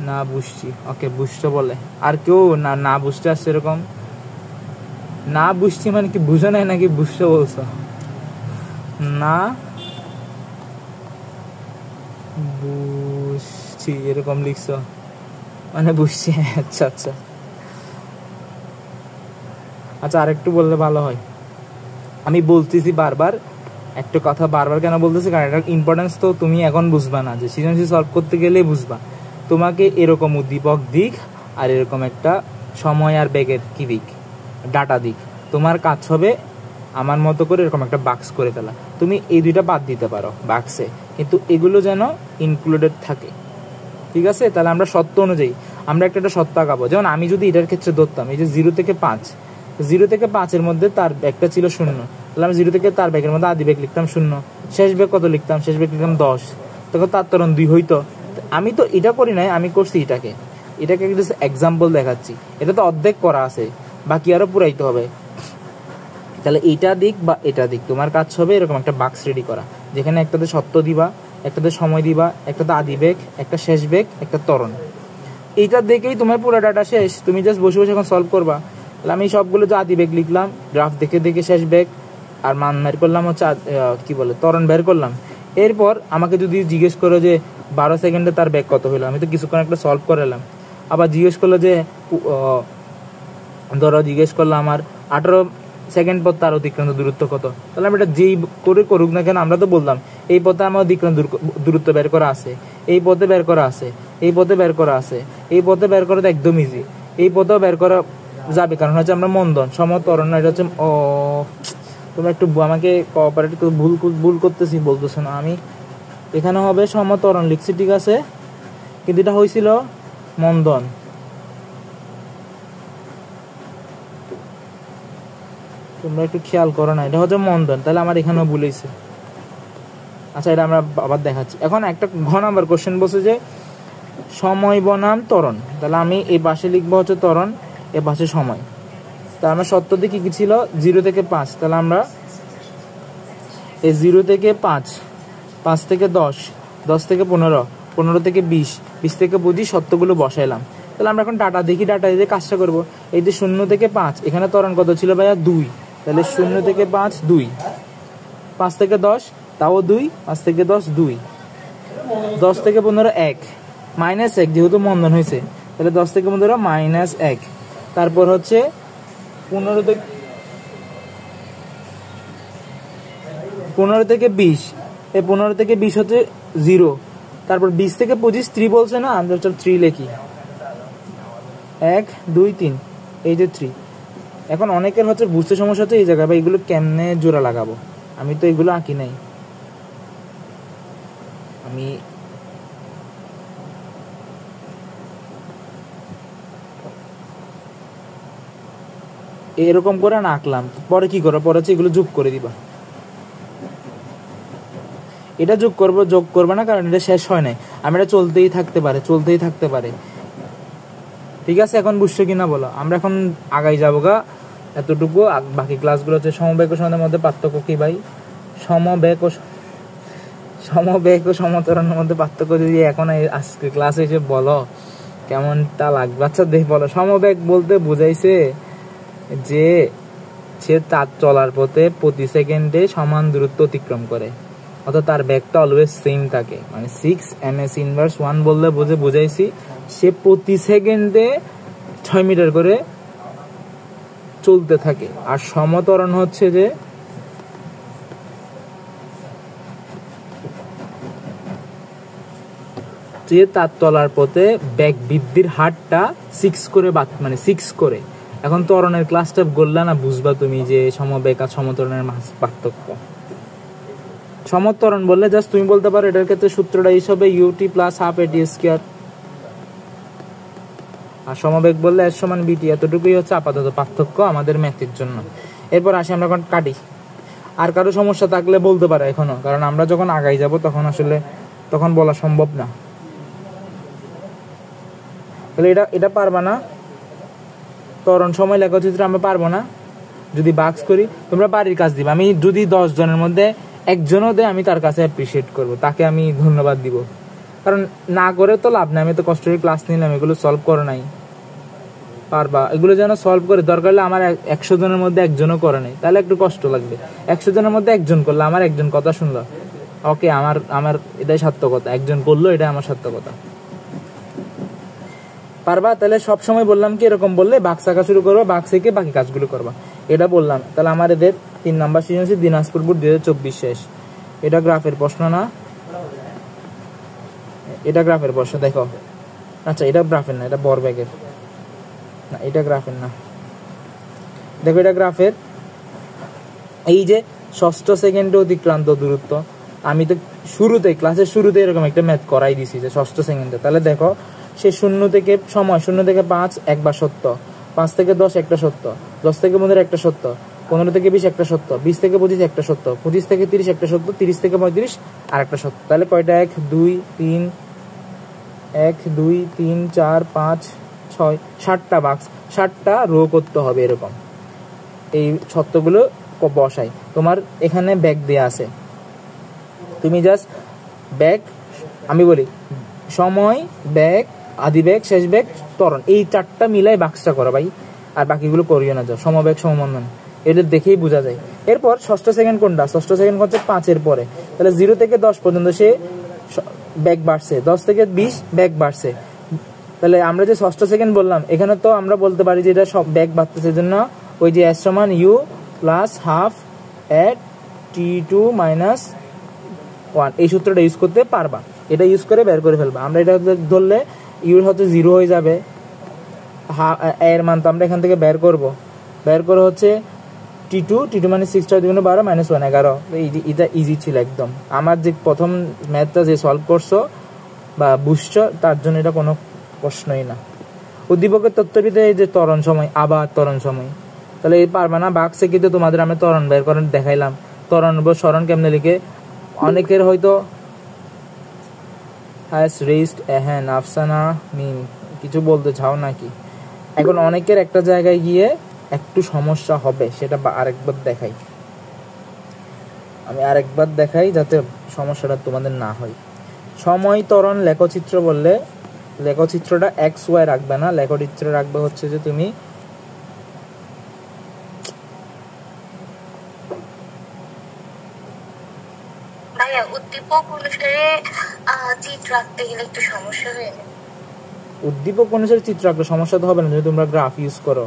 A: না বুঝছি, ওকে বুঝছো বলে। আর কেউ না বুঝতে আসছে এরকম? না বুঝছি মানে কি বুঝো নাই নাকি বুঝছো বলছো? না বুঝছি এরকম লিখছো মানে বুঝছি। আচ্ছা আচ্ছা আচ্ছা, আরেকটু বললে ভালো হয়। আমি বলতেছি বারবার একটা কথা, বারবার কেন বলতেছি, কারণ এটার ইম্পর্টেন্স তো তুমি এখন বুঝবা না, যে সৃজনশীল সলভ করতে গেলেই বুঝবা। তোমাকে এরকম উদ্দীপক দিক আর এরকম একটা সময় আর ব্যাগের কি দিক, ডাটা দিক, তোমার কাজ হবে আমার মতো করে এরকম একটা বাক্স করে ফেলা। তুমি এই দুইটা বাদ দিতে পারো বাক্সে, কিন্তু এগুলো যেন ইনক্লুডেড থাকে, ঠিক আছে? তাহলে আমরা সত্য অনুযায়ী আমরা একটা সত্য আঁকাবো। যেমন আমি যদি এটার ক্ষেত্রে ধরতাম, এই যে 0 থেকে 5, 0 থেকে 5-এর মধ্যে তার ব্যাগটা ছিল 0, তাহলে আমি 0 থেকে তার ব্যাগের মধ্যে আদি ব্যাগ লিখতাম 0, শেষ ব্যাগ কত লিখতাম? শেষ ব্যাগ লিখতাম 10, তখন তার ত্বরণ 2 হইতো। আমি তো এটা করি নাই, আমি করছি এটাকে একটা এক্সাম্পল দেখাচ্ছি। এটা তো অর্ধেক করা আছে, বাকি আরো পুরাইতে হবে। তাহলে এইটা দিক বা এটা দিক, তোমার কাজ হবে এরকম একটা বাক্স রেডি করা, যেখানে একটাতে সত্য দিবা, একটাতে সময় দিবা, একটাতে আদি বেগ, একটা শেষ বেগ, একটা ত্বরণ। এইটা দেখেই তোমার পুরো ডাটা শেষ, তুমি জাস্ট বসে বসে এখন সলভ করবা। তাহলে আমি সবগুলো যে আদি বেগ লিখলাম, গ্রাফ দেখে দেখে শেষ বেগ, আর মান বের করলাম হচ্ছে কি বলে ত্বরণ বের করলাম। এরপর আমাকে যদি জিজ্ঞেস করো যে 12 সেকেন্ডে তার বেগ কত হলো, আমি তো কিছুক্ষণ একটা সলভ করে এলাম। আবার জিজ্ঞেস করলো যে ধরো জিজ্ঞেস করলো আমার 18 সেকেন্ড পর তার অতিক্রান্ত দূরত্ব কত, তাহলে আমি এটা যেই করে করুক না কেন আমরা তো বললাম এই পথে আমার অতিক্রান্ত দূরত্ব বের করা আছে, এই পথে বের করা আছে, এই পথে বের করা আছে, এই পথে বের করা তো একদম ইজি, এই পথেও বের করা যাবে, কারণ হচ্ছে আমরা মন্দন সমতরণ না, এটা হচ্ছে তোমরা একটু আমাকে কোঅপারেট, ভুল করতেছি বলতেছো না, আমি এখানে হবে সমতরণ লিখছি ঠিক আছে, কিন্তু এটা হয়েছিল মন্দন। তোমরা একটু খেয়াল করো না, এটা হচ্ছে মন্দন, তাহলে আমার এখানেও ভুল হয়েছে। আচ্ছা, এটা আমরা আবার দেখাচ্ছি। এখন একটা ঘ নাম্বার কোশ্চেন বলছে যে সময় বনাম ত্বরণ, তাহলে আমি এই পাশে লিখবো হচ্ছে ত্বরণ, এ পাশে সময়। তা আমার শর্ততে কি কি ছিল, 0 থেকে 5, তাহলে আমরা এই 0 থেকে 5, 5 থেকে 10, 10 থেকে 15, 15 থেকে 20, 20 থেকে 25 শর্তগুলো বসাইলাম। তাহলে আমরা এখন ডাটা দেখি, ডাটা দিয়ে কাজটা করবো। এই যে 0 থেকে 5, এখানে ত্বরণ কত ছিল ভাইয়া 2, তাহলে 0 থেকে 5 2, 5 থেকে 10 তাও 2, 5 থেকে 10 2, 10 থেকে 15 1, -1 যেহেতু মন্দন হয়েছে, তাহলে 10 থেকে 15 -1, তারপর হচ্ছে 15 থেকে 20, এই 15 থেকে 20 হচ্ছে 0, তারপর 20 থেকে 25 3 বলছে না, আমরা 3 লিখি, 1 2 3, এই যে 3। এখন অনেকের হচ্ছে বুঝতে সমস্যা হচ্ছে এই জায়গায়, বা এগুলো কেমনে জোড়া লাগাবো, আমি তো এগুলো আঁকি নাই, আমি এরকম করে না আঁকলাম, পরে কি করবো, পরে হচ্ছে এগুলো যোগ করে দিবা, এটা যোগ করবো না, কারণ এটা শেষ হয় নাই, আমি এটা চলতেই থাকতে পারে। ঠিক আছে, এখন বুঝছো কিনা বলো। আমরা এখন আগাই যাবো গা, এতটুকু। বাকি ক্লাসগুলো হচ্ছে সমবেগ ও সমতের মধ্যে পার্থক্য কি ভাই, সমবেগ ও সমতরণের মধ্যে পার্থক্য যদি এখন আজকে ক্লাসে এসে বলো কেমনটা লাগবে। আচ্ছা দেখ বলো, সমবেগ বলতে বুঝাইছে যে সে তার চলার পথে প্রতি সেকেন্ডে সমান দূরত্ব অতিক্রম করে, অর্থাৎ তার ব্যাগটা অলওয়েজ সেম থাকে, মানে 6 ms ইনভার্স 1 বললে বুঝাইছি সে প্রতি সেকেন্ডে 6 মিটার করে চলতে থাকে। আর সমতরণ হচ্ছে যে তার তলার পথে ব্যাগ বৃদ্ধির হারটা 6 করে, মানে 6 করে। এখন ত্বরণের ক্লাসটা বললা না, বুঝবা তুমি যে সমবেগ আর সমতরণের পার্থক্য। সমতরণ বললে জাস্ট তুমি বলতে পারো এটার ক্ষেত্রে সূত্রটা হিসেবে ut plus half at square, আর সমবেগ বললে s সমান bt। এতটুকুই হচ্ছে আপাতত পার্থক্য আমাদের ম্যাথের জন্য। এরপর আসি আমরা এখন কাটি। আর কারো সমস্যা থাকলে বলতে পারে এখনো, কারণ আমরা যখন আগাই যাব তখন বলা সম্ভব না। তাহলে এটা পারবা না, ত্বরণ সময় লেখচিত্র আমরা পারবো না। যদি বাক্স করি, তোমরা বাড়ির কাজ দিবা, আমি যদি 10 জনের মধ্যে একজনও দেয় আমি তার কাছে অ্যাপ্রিসিয়েট করবো, তাকে আমি ধন্যবাদ দিব, কারণ না করে তো লাভ নেই। আমি তো কষ্ট করে ক্লাস নিলাম, এগুলো সলভ করে নাই, পারবা এগুলো যেন সলভ করে। দরকার হলে আমার 100 জনের মধ্যে একজনও করে নাই, তাহলে একটু কষ্ট লাগবে। 100 জনের মধ্যে একজন করলো, আমার একজন কথা শুনলো, ওকে, আমার এটাই সার্থকতা। একজন করলো, এটা আমার সার্থকতা। পারবা? তাহলে সবসময় বললাম কি, এরকম বললে বাক্স আঁকা শুরু করবা, বাক্স থেকে বাকি কাজগুলো করবা, এটা বললাম। তাহলে আমার এদের 3 নাম্বার সৃজনশীল দিনাজপুর বোর্ড 2024 শেষ। এটা গ্রাফের প্রশ্ন না, এটা গ্রাফের প্রশ্ন দেখো। আচ্ছা, এটা গ্রাফের না, এটা বরব্যাগের না, এটা গ্রাফের না। দেখো, এটা গ্রাফের। এই যে 6 সেকেন্ডে অতিক্রান্ত দূরত্ব, আমি তো ক্লাসের শুরুতে এরকম একটা ম্যাথ করাই দিছি যে 6 সেকেন্ডে। তাহলে দেখো, সে 0 থেকে 5 একবার সত্য, 5 থেকে 10 একটা সত্য, 10 থেকে 15 একটা সত্য, 15 থেকে 20 একটা সত্য, 20 থেকে 25 একটা সত্য, 25 থেকে 30 একটা সত্য, 30 থেকে 35 আর একটা সত্য। তাহলে কয়টা? 1 2 3 4 5 6 7টা বাক্স, 7টা রো করতে হবে এরকম। এই সত্যগুলো বসাই। তোমার এখানে ব্যাগ দেয়া আছে, তুমি জাস্ট ব্যাগ, আমি বলি সময়, ব্যাগ, আদি ব্যাগ, শেষ ব্যাগ, ত্বরণ, এই 4টা মিলাই বাক্সটা করো ভাই, আর বাকিগুলো করিও না। যাও সমবেগ সমবন্ধন, এটা দেখেই বোঝা যায়। এরপর 6 সেকেন্ড কোনটা? 6 সেকেন্ড হচ্ছে 5-এর পরে। তাহলে 0 থেকে 10 পর্যন্ত সে ব্যাগ বাড়ছে, 10 থেকে 20 ব্যাগ বাড়ছে। তাহলে আমরা যে 6 সেকেন্ড বললাম, এখানে তো আমরা বলতে পারি যে এটা সব ব্যাগ বাড়তেছে, জন্য ওই যে s সমান u plus half at t2 minus 1 এই সূত্রটা ইউজ করতে পারবা, এটা ইউজ করে বের করে ফেলবা। আমরা এটা ধরলে ইউর হচ্ছে 0 হয়ে যাবে, এর মান তো আমরা এখান থেকে বের করে হচ্ছে T2 মানে 6 * 2 = 12 - 1 11। এটা ইজি ছিল একদম। আমার যে প্রথম ম্যাথটা যে সলভ করছো বা বুঝছো তার জন্য এটা কোনো প্রশ্নই না। উদ্দীপকের তত্ত্ববিদে এই যে ত্বরণ সময়, আবার ত্বরণ সময়, তাহলে এই পারবা না। বাক্সে কিন্তু তোমাদের আমি ত্বরণ বের করে দেখাইলাম, ত্বরণ বা সরণ কেমনে লিখে। অনেকের হয়তো has raised a hand, Afsana Mim কিছু বলতে চাও নাকি? এখন অনেকের একটা জায়গায় গিয়ে একটু সমস্যা হবে, সেটা আমি আরেকবার দেখাই যাতে সমস্যাটা তোমাদের না হয়। সময় ত্বরণ লেখচিত্র বললে লেখচিত্রটা XY রাখবে না, লেখচিত্র রাখবে হচ্ছে যে তুমি
B: উদ্দীপক অনুসারে চিত্র রাখতে গেলে একটু সমস্যা হয়ে যায়।
A: উদ্দীপক অনুসারে চিত্র আঁকলে সমস্যা তো হবে না যদি তোমরা গ্রাফ ইউজ করো।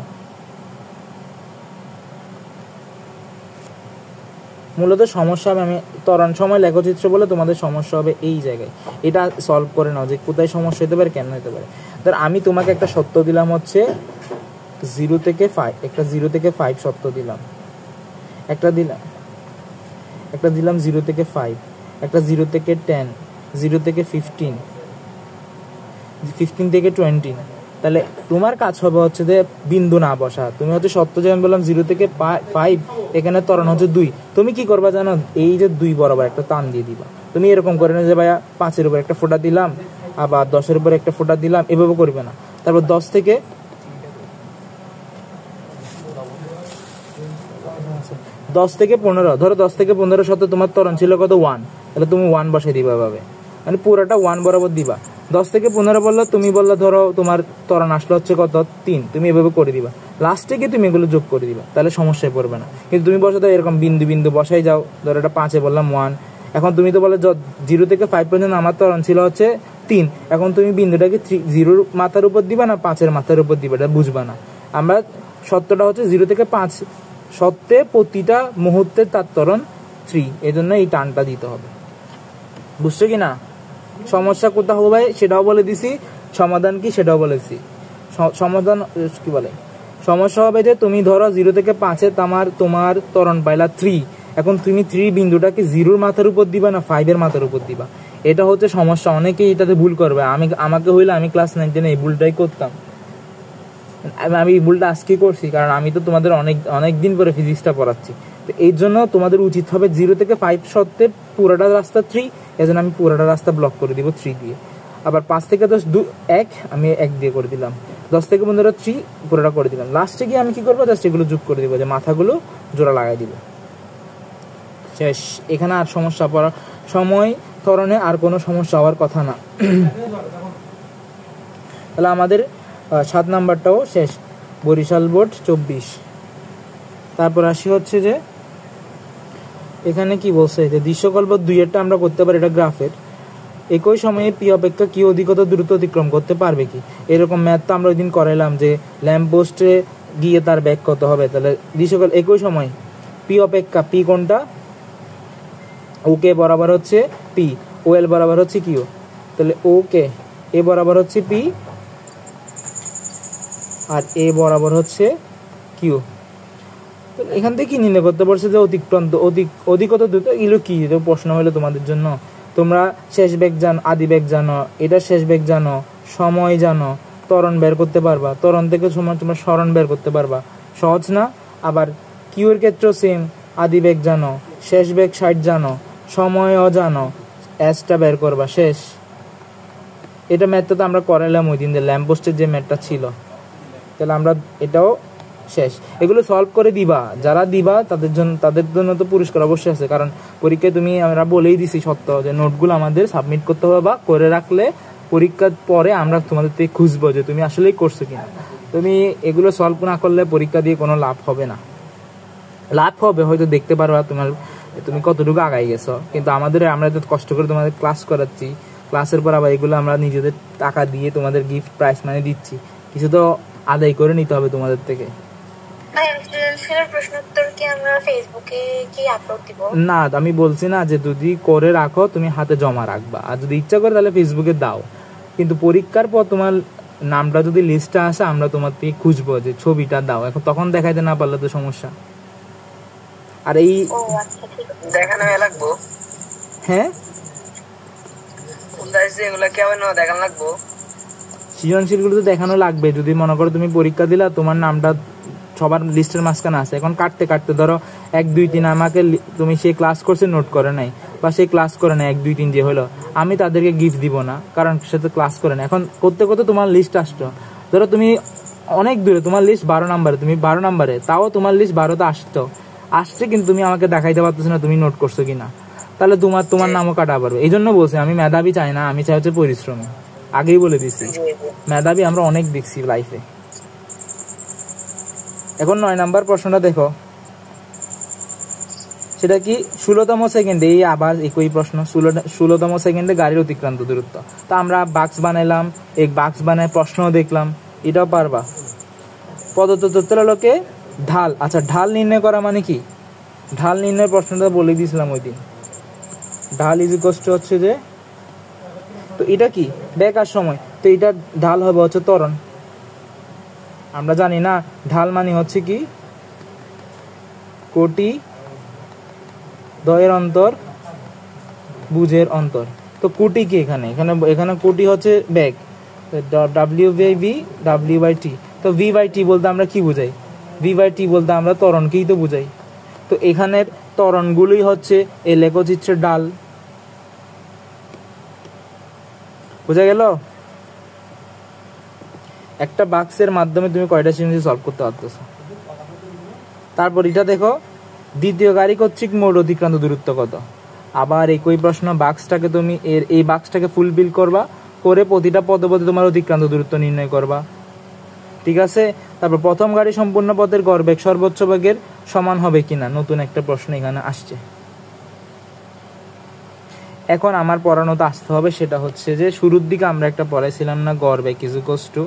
A: মূলত সমস্যা হবে, আমি ত্বরণ সময় লেখচিত্র বলে তোমাদের সমস্যা হবে এই জায়গায়। এটা সলভ করে নাও যে কোথায় সমস্যা হতে পারে, কেন হতে পারে। ধর আমি তোমাকে একটা সত্য দিলাম হচ্ছে 0 থেকে 5, একটা 0 থেকে 5 সত্য দিলাম, একটা দিলাম 0 থেকে 5, একটা 0 থেকে 10, 0 থেকে 15, 15 থেকে 20। তাহলে তোমার কাজ হবে হচ্ছে যে বিন্দু না বসা। তুমি হচ্ছে সত্য যেমন বললাম 0 থেকে 5, এখানে ত্বরণ হচ্ছে 2। তুমি কি করবা জানো, এই যে 2 বরাবর একটা টান দিয়ে দিবা। তুমি এরকম করে না যে ভাইয়া 5-এর উপর একটা ফোঁটা দিলাম, আবার 10-এর উপর একটা ফোঁটা দিলাম, এভাবে করবে না। তারপর 10 থেকে 15, ধরো 10 থেকে 15 সত্ত্বে তোমার ত্বরণ ছিল কত 1, তাহলে তুমি 1 বসাই দিবা ভাবে, মানে পুরোটা 1 বরাবর দিবা। 10 থেকে 15 বললো, তুমি বললো ধরো তোমার ত্বরণ আসলো হচ্ছে কত 3, তুমি এভাবে করে দিবা। লাস্টে গিয়ে তুমি এগুলো যোগ করে দিবা, তাহলে সমস্যায় পড়বে না। কিন্তু তুমি বসে তো এরকম বিন্দু বসাই যাও, ধরো এটা 5-এ বললাম 1, এখন তুমি তো বলে 0 থেকে 5 পর্যন্ত আমার ত্বরণ ছিল হচ্ছে 3, এখন তুমি বিন্দুটাকে 0-র মাথার উপর দিবা না 5-এর মাথার উপর দিবা, এটা বুঝবা না। আমরা সত্যটা হচ্ছে 0 থেকে 5 সত্ত্বে প্রতিটা মুহূর্তে তার ত্বরণ 3, এই জন্য এই টানটা দিতে হবে। বুঝছো কি না? সমস্যা কোথাও হবে সেটাও বলে দিছি, সমাধান কি সেটাও বলেছি। সমাধান কি বলে, সমস্যা হবে যে তুমি ধরো 0 থেকে 5-এ তোমার ত্বরণ পাইলা 3, এখন তুমি 3 বিন্দুটাকে 0-র মাথার উপর দিবা না 5-এর মাথার উপর দিবা, এটা হচ্ছে সমস্যা। অনেকেই এটাতে ভুল করবে। আমাকে হইলে আমি ক্লাস 9-10 এই ভুলটাই করতাম। আমি এই ভুলটা আজকে করছি, কারণ আমি তো তোমাদের অনেক দিন পরে ফিজিক্সটা পড়াচ্ছি। তো এই জন্য তোমাদের উচিত হবে 0 থেকে 5 সত্ত্বে পুরোটা রাস্তা 3, এই জন্য আমি পুরোটা রাস্তা ব্লক করে দিব 3 দিয়ে। আবার 5 থেকে 10 1 আমি 1 দিয়ে করে দিলাম, 10 থেকে 15 3 পুরোটা করে দিলাম। লাস্টে গিয়ে আমি কি করবো, জাস্ট এগুলো যোগ করে দিব, যে মাথাগুলো জোড়া লাগাই দিব, শেষ। এখানে আর সমস্যা পড়া সময় ত্বরণে আর কোনো সমস্যা হওয়ার কথা না। তাহলে আমাদের 7 নাম্বারটাও শেষ, বরিশাল বোর্ড 24। তারপর আসি হচ্ছে যে এখানে কি বলছে, যে দৃশ্যকল্প 2-এরটা আমরা করতে পারি, এটা গ্রাফের। একই সময়ে পি অপেক্ষা কি অধিকতর দ্রুত অতিক্রম করতে পারবে কি, এরকম ম্যাথ তো আমরা ওই দিন করাইলাম যে ল্যাম্প পোস্টে গিয়ে তার ব্যাক কত হবে। তাহলে দৃশ্যকল্প একই সময় পি অপেক্ষা, পি কোনটা, ওকে বরাবর হচ্ছে পি, ও এল বরাবর হচ্ছে কিউ, তাহলে ওকে এ বরাবর হচ্ছে পি আর এ বরাবর হচ্ছে কিউ। এখান থেকে কি নির্ণয় করতে পারছে যে অধিকতর দ্রুত, এগুলো কি প্রশ্ন হলো তোমাদের জন্য। তোমরা শেষ বেগ জানো, আদি বেগ জানো, এটা শেষ বেগ জানো, সময় জানো, ত্বরণ বের করতে পারবা, ত্বরণ থেকে সময় তোমরা সরণ বের করতে পারবা, সহজ না? আবার কিউর ক্ষেত্রেও সেম, আদি বেগ জানো, শেষ বেগ 60 জানো, সময়ও জানো, এসটা বের করবা, শেষ। এটা ম্যাথটা তো আমরা করাইলাম ওই দিন, যে ল্যাম্প পোস্টের যে ম্যাথটা ছিল। তাহলে আমরা এটাও শেষ। এগুলো সলভ করে দিবা, যারা দিবা তাদের জন্য তো পুরস্কার অবশ্যই আছে, কারণ পরীক্ষায় আমরা বলেই দিছি সত্য যে নোটগুলো আমাদের সাবমিট করতে হবে, বা করে রাখলে পরীক্ষার পরে আমরা তোমাদের থেকে খুঁজবো যে তুমি আসলেই করছো কিনা। তুমি এগুলো সলভ না করলে পরীক্ষা দিয়ে কোনো লাভ হবে না। লাভ হবে হয়তো দেখতে পারবা তুমি কতটুকু আগাই গেছো, কিন্তু আমরা এত কষ্ট করে তোমাদের ক্লাস করাচ্ছি, ক্লাসের পর আবার এগুলো আমরা নিজেদের টাকা দিয়ে তোমাদের গিফট প্রাইজ মানে দিচ্ছি, কিছু তো আদায় করে নিতে হবে তোমাদের থেকে।
B: ভাই সৃজনশীলের প্রশ্নোত্তর কি আমরা ফেসবুকে কি আপলোড দিব?
A: না, আমি বলছি না যে যদি করে রাখো তুমি হাতে জমা রাখবা, আর যদি ইচ্ছা করে তাহলে ফেসবুকে দাও, কিন্তু পরীক্ষার পর তোমার নামটা যদি লিস্টে আসে আমরা তোমার থেকে খুঁজবো যে ছবিটা দাও, এখন তখন দেখাইতে না পারলে তো সমস্যা। আর এই
B: ও আচ্ছা ঠিক আছে,
C: দেখানো লাগবো।
A: হ্যাঁ
C: এগুলা কি আবার দেখানো লাগবো?
A: সৃজনশীলগুলো তো দেখানো লাগবে। যদি মনে করো তুমি পরীক্ষা দিলা, তোমার নামটা সবার লিস্টের মাঝখানে আছে, এখন কাটতে কাটতে ধরো 1 2 3 আমাকে তুমি সেই ক্লাস করছে নোট করে নাই, বা সেই ক্লাস করে নাই 1 2 3 যে হলো, আমি তাদেরকে গিফট দিব না, কারণ সে তো ক্লাস করে না। এখন করতে করতে তোমার লিস্ট আসতো, ধরো তুমি অনেক দূরে, তোমার লিস্ট 12 নম্বরে, তুমি 12 নম্বরে, তাও তোমার লিস্ট 12তে আসছে, কিন্তু তুমি আমাকে দেখাইতে পারতেছো না তুমি নোট করছো কিনা, তাহলে তোমার নামও কাটা পারবে। এই জন্য বলছি আমি মেধাবী চাই না, আমি চাই হচ্ছে পরিশ্রমী। আগেই বলে দিচ্ছি, মেধাবী আমরা অনেক দেখছি লাইফে। এখন 9 নাম্বার প্রশ্নটা দেখো, সেটা কি 16তম সেকেন্ডে, এই আবার একই প্রশ্ন, 16তম সেকেন্ডে গাড়ির অতিক্রান্ত দূরত্ব। তো আমরা বাক্স বানাইলাম, এক বাক্স বানায় প্রশ্ন দেখলাম, এটাও পারবা। প্রদত্ত তথ্যের আলোকে ঢাল, আচ্ছা ঢাল নির্ণয় করা মানে কি, ঢাল নির্ণয়ের প্রশ্নটা বলে দিয়েছিলাম ওই দিন। ঢাল ইজ ইকুয়াল টু হচ্ছে যে, তো এটা কি বেকার সময়, তো এটা ঢাল হবে হচ্ছে ত্বরণ। আমরা জানি না ঢাল মানে হচ্ছে কি কোটি দ্বয়ের অন্তর বুঝের অন্তর। তো কোটি কি এখানে এখানে কোটি হচ্ছে বেগ, ডাব্লিউ বাই ভি, ডাব্লিউ বাই টি। তো ভি বাই টি বলতে আমরা কি বুঝাই, ভি বাই টি বলতে আমরা ত্বরণকেই তো বুঝাই। তো এখানের ত্বরণগুলোই হচ্ছে এই লেখচিত্রের ডাল। বুঝা গেল? একটা বাক্সের মাধ্যমে তুমি কয়টা সৃজনশীল সলভ করতে পারতেছো। তারপর এটা দেখো, দ্বিতীয় গাড়ি কর্তৃক মোট অতিক্রান্ত দূরত্ব কত। আবার একই প্রশ্ন, বাক্সটাকে তুমি এই বাক্সটাকে ফুলফিল করবা, করে প্রতিটা পদে পদে তোমার অতিক্রান্ত দূরত্ব নির্ণয় করবা, ঠিক আছে। তারপর প্রথম গাড়ি সম্পূর্ণ পথের গড় বেগ সর্বোচ্চ বেগের সমান হবে কিনা, নতুন একটা প্রশ্ন এখানে আসছে। এখন আমার পড়ানোতে আসতে হবে, সেটা হচ্ছে যে শুরুর দিকে আমরা একটা পড়াইছিলাম না, গড় বেগ ইজ ইকুয়াল টু,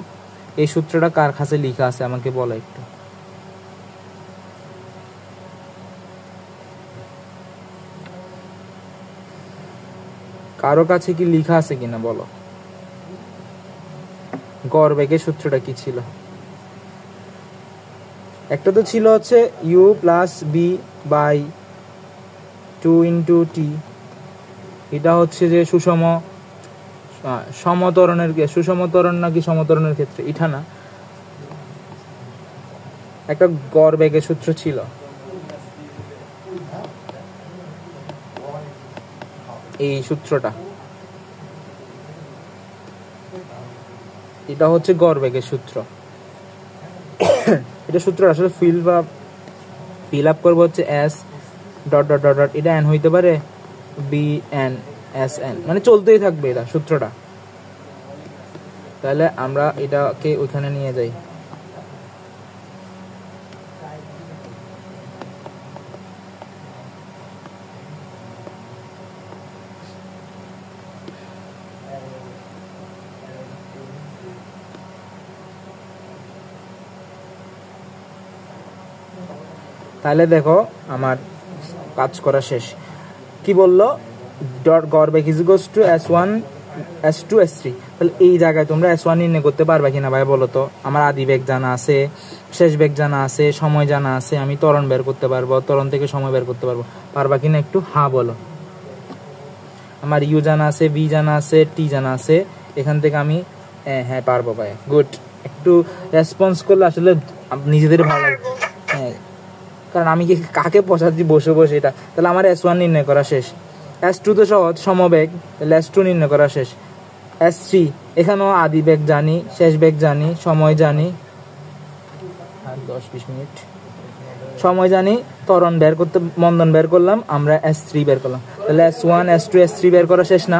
A: এই সূত্রটা কার কাছে লেখা আছে আমাকে বলো একটু। কারো কাছে কি লেখা আছে কিনা বলো, গড় বেগের সূত্রটা কি ছিল? একটা তো ছিল হচ্ছে u plus v by 2 into t, এটা হচ্ছে যে সমতরণের, সুষমতরণ নাকি সমতরণের ক্ষেত্রে, এটা না, একটা গড় বেগের সূত্র ছিল, এই সূত্রটা, এটা হচ্ছে গড় বেগের সূত্র। এটা সূত্র আসলে ফিল আপ করবো হচ্ছে S dot dot dot dot, এটা এন হইতে পারে, বি এন এস এন, মানে চলতেই থাকবে এটা সূত্রটা। তাহলে আমরা এটাকে ওইখানে নিয়ে যাই। তাহলে দেখো আমার কাজ করা শেষ। কি বললো, ডট গড় বেগ is equal to S1 S2 S3। তাহলে এই জায়গায় তোমরা S1 নির্ণয় করতে পারবা কিনা ভাই বলো তো। আমার আদি বেগ জানা আছে, শেষ বেগ জানা আছে, সময় জানা আছে, আমি ত্বরণ বের করতে পারবো, ত্বরণ থেকে সময় বের করতে পারবো, পারবা কিনা একটু হ্যাঁ বলো। আমার ইউ জানা আছে, বি জানা আছে, টি জানা আছে, এখান থেকে আমি হ্যাঁ পারবো ভাই, গুড। একটু রেসপন্স করলে আসলে নিজেদের ভালো লাগে, হ্যাঁ, কারণ আমি কি কাকে পচাচ্ছি বসে বসে এটা। তাহলে আমার S1 নির্ণয় করা শেষ, S2 তো সহজ সমবেগ, তাহলে S2 নির্ণয় করা শেষ। S3 এখানেও আদি বেগ জানি, শেষ বেগ জানি, সময় জানি, আর 10-20 মিনিট সময় জানি, ত্বরণ বের করতে মন্দন বের করলাম, আমরা S3 বের করলাম। তাহলে S1 S2 S3 বের করা শেষ না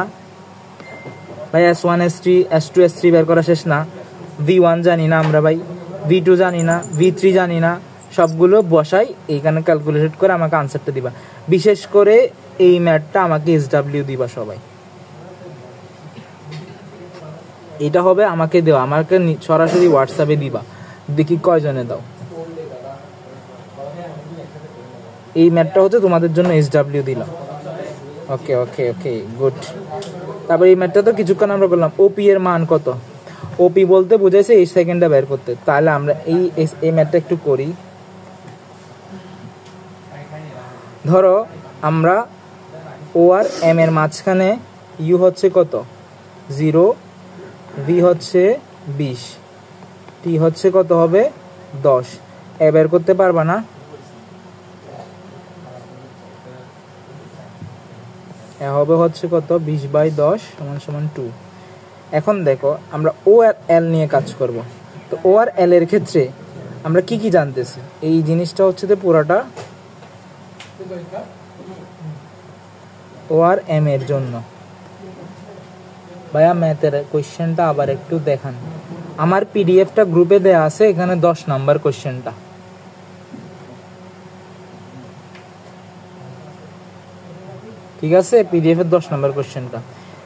A: ভাই, S1 S3 S2 S3 বের করা শেষ না। V1 জানি না আমরা ভাই, V2 জানি না, V3 জানি না, সবগুলো বসাই এইখানে ক্যালকুলেট করে আমাকে আনসারটা দিবা। বিশেষ করে এই ম্যাথটা আমাকে SW দিবা সবাই, এটা হবে আমাকে দেওয়া, আমাকে সরাসরি হোয়াটসঅ্যাপে দিবা, দেখি কয়জনে দাও। এই ম্যাথটা হচ্ছে তোমাদের জন্য SW দিলাম। ওকে ওকে ওকে গুড। তারপর এই ম্যাথটা তো কিছুক্ষণ আমরা বললাম ওপি এর মান কত, ওপি বলতে বুঝাইছে এই সেকেন্ডটা বের করতে। তাহলে আমরা এই ম্যাথটা একটু করি। ধরো আমরা ও আর এম এর মাঝখানে ইউ হচ্ছে কত 0, ভি হচ্ছে 20, টি হচ্ছে কত হবে 10। এ বের করতে পারবা না? এ হবে হচ্ছে কত 20/10 = 2। এখন দেখো আমরা ও আর এল নিয়ে কাজ করব। তো ও আর এল এর ক্ষেত্রে আমরা কি কি জানতেছি, এই জিনিসটা হচ্ছে যে পুরাটা ও আর এম এর জন্য। ভাইয়া ম্যাথের কোশ্চেনটা আবার একটু দেখান। আমার পিডিএফটা গ্রুপে দেয়া আছে, এখানে 10 নাম্বার কোশ্চেনটা। ঠিক আছে, পিডিএফ এর 10 নাম্বার কোশ্চেনটা।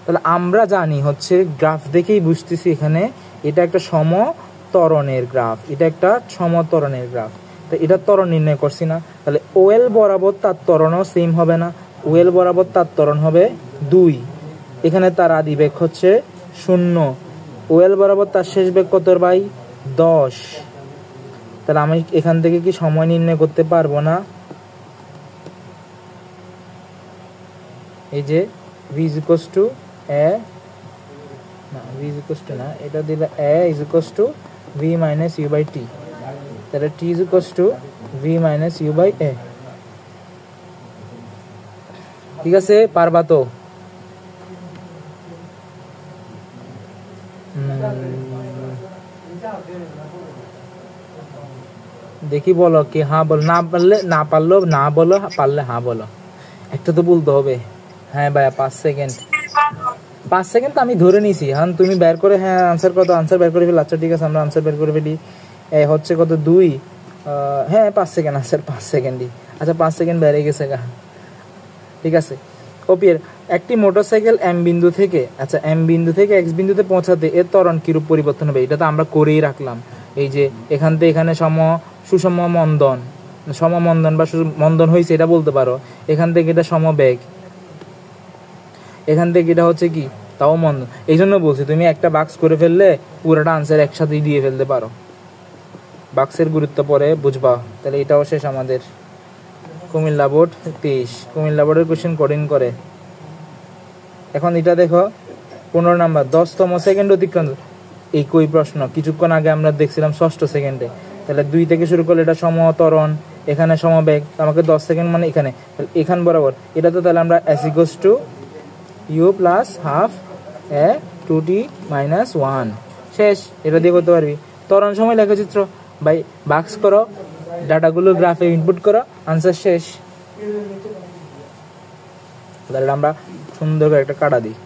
A: তাহলে আমরা জানি হচ্ছে গ্রাফ দেখেই বুঝতেছি এখানে এটা একটা সমত্বরণের গ্রাফ, এটা একটা সমত্বরণের গ্রাফ। তো এটা ত্বরণ নির্ণয় করছি না, তাহলে ওএল বরাবর তার ত্বরণও সেম হবে না। ওএল বরাবর তার ত্বরণ হবে 2, এখানে তার আদি বেগ হচ্ছে 0, ওএল বরাবর তার শেষ বেগ কত ভাই 10। তাহলে আমি এখান থেকে কি সময় নির্ণয় করতে পারবো না? এই যে v = a না, v = না, এটা দিলে a = v - u/t, তাহলে t = v - u/a। ঠিক আছে, পারবা তো? দেখি বলো কি হ্যাঁ বলো, না পারলে না, পারলো না বলো, পারলে হ্যাঁ বলো। একটা তো বলতে হবে। হ্যাঁ ভাইয়া 5 সেকেন্ড, 5 সেকেন্ড তো আমি ধরে নিয়েছি। হ্যাঁ তুমি বের করে, হ্যাঁ আনসার কত, আনসার বের করে ফেলি। আচ্ছা ঠিক আছে, আমরা আনসার বের করে ফেলি। হচ্ছে কত 2, হ্যাঁ 5 সেকেন্ড, আনসার 5 সেকেন্ডই। আচ্ছা 5 সেকেন্ড বেড়ে গেছে গা। ঠিক আছে, ওপিএর একটি মোটরসাইকেল এম বিন্দু থেকে, আচ্ছা এম বিন্দু থেকে এক্স বিন্দুতে পৌঁছাতে এর ত্বরণ কিরূপ পরিবর্তন হবে, এটা তো আমরা করেই রাখলাম। এই যে এখান থেকে এখানে সুষম মন্দন, সমমন্দন বা মন্দন হয়েছে এটা বলতে পারো। এখান থেকে এটা সমবেগ, এখান থেকে এটা হচ্ছে কি তাও মন্দন। এই জন্য বলছি তুমি একটা বাক্স করে ফেললে পুরোটা আনসার একসাথেই দিয়ে ফেলতে পারো। বাক্সের গুরুত্ব পরে বুঝবা। তাহলে এটাও শেষ আমাদের। কুমিল্লা বোর্ড 23, কুমিল্লা বোর্ডের কোশ্চেন কঠিন করে। এখন এটা দেখো 15 নাম্বার 10তম সেকেন্ড অতিক্রান্ত। এই কই প্রশ্ন কিছুক্ষণ আগে আমরা দেখছিলাম 6ষ্ঠ সেকেন্ডে। তাহলে 2 থেকে শুরু করলে এটা সমত্বরণ, এখানে সমবেগ, আমাকে 10 সেকেন্ড মানে এখানে, তাহলে এখান বরাবর এটা তো তাহলে আমরা s = u + ½ a 2t - 1 শেষ। এটা দিয়ে করতে পারবি। ত্বরণ সময় লেখচিত্র ভাই বাক্স করো, ডাটাগুলো গ্রাফে ইনপুট করো, আনসার শেষ। তাহলে আমরা সুন্দর করে একটা কাটা দিই,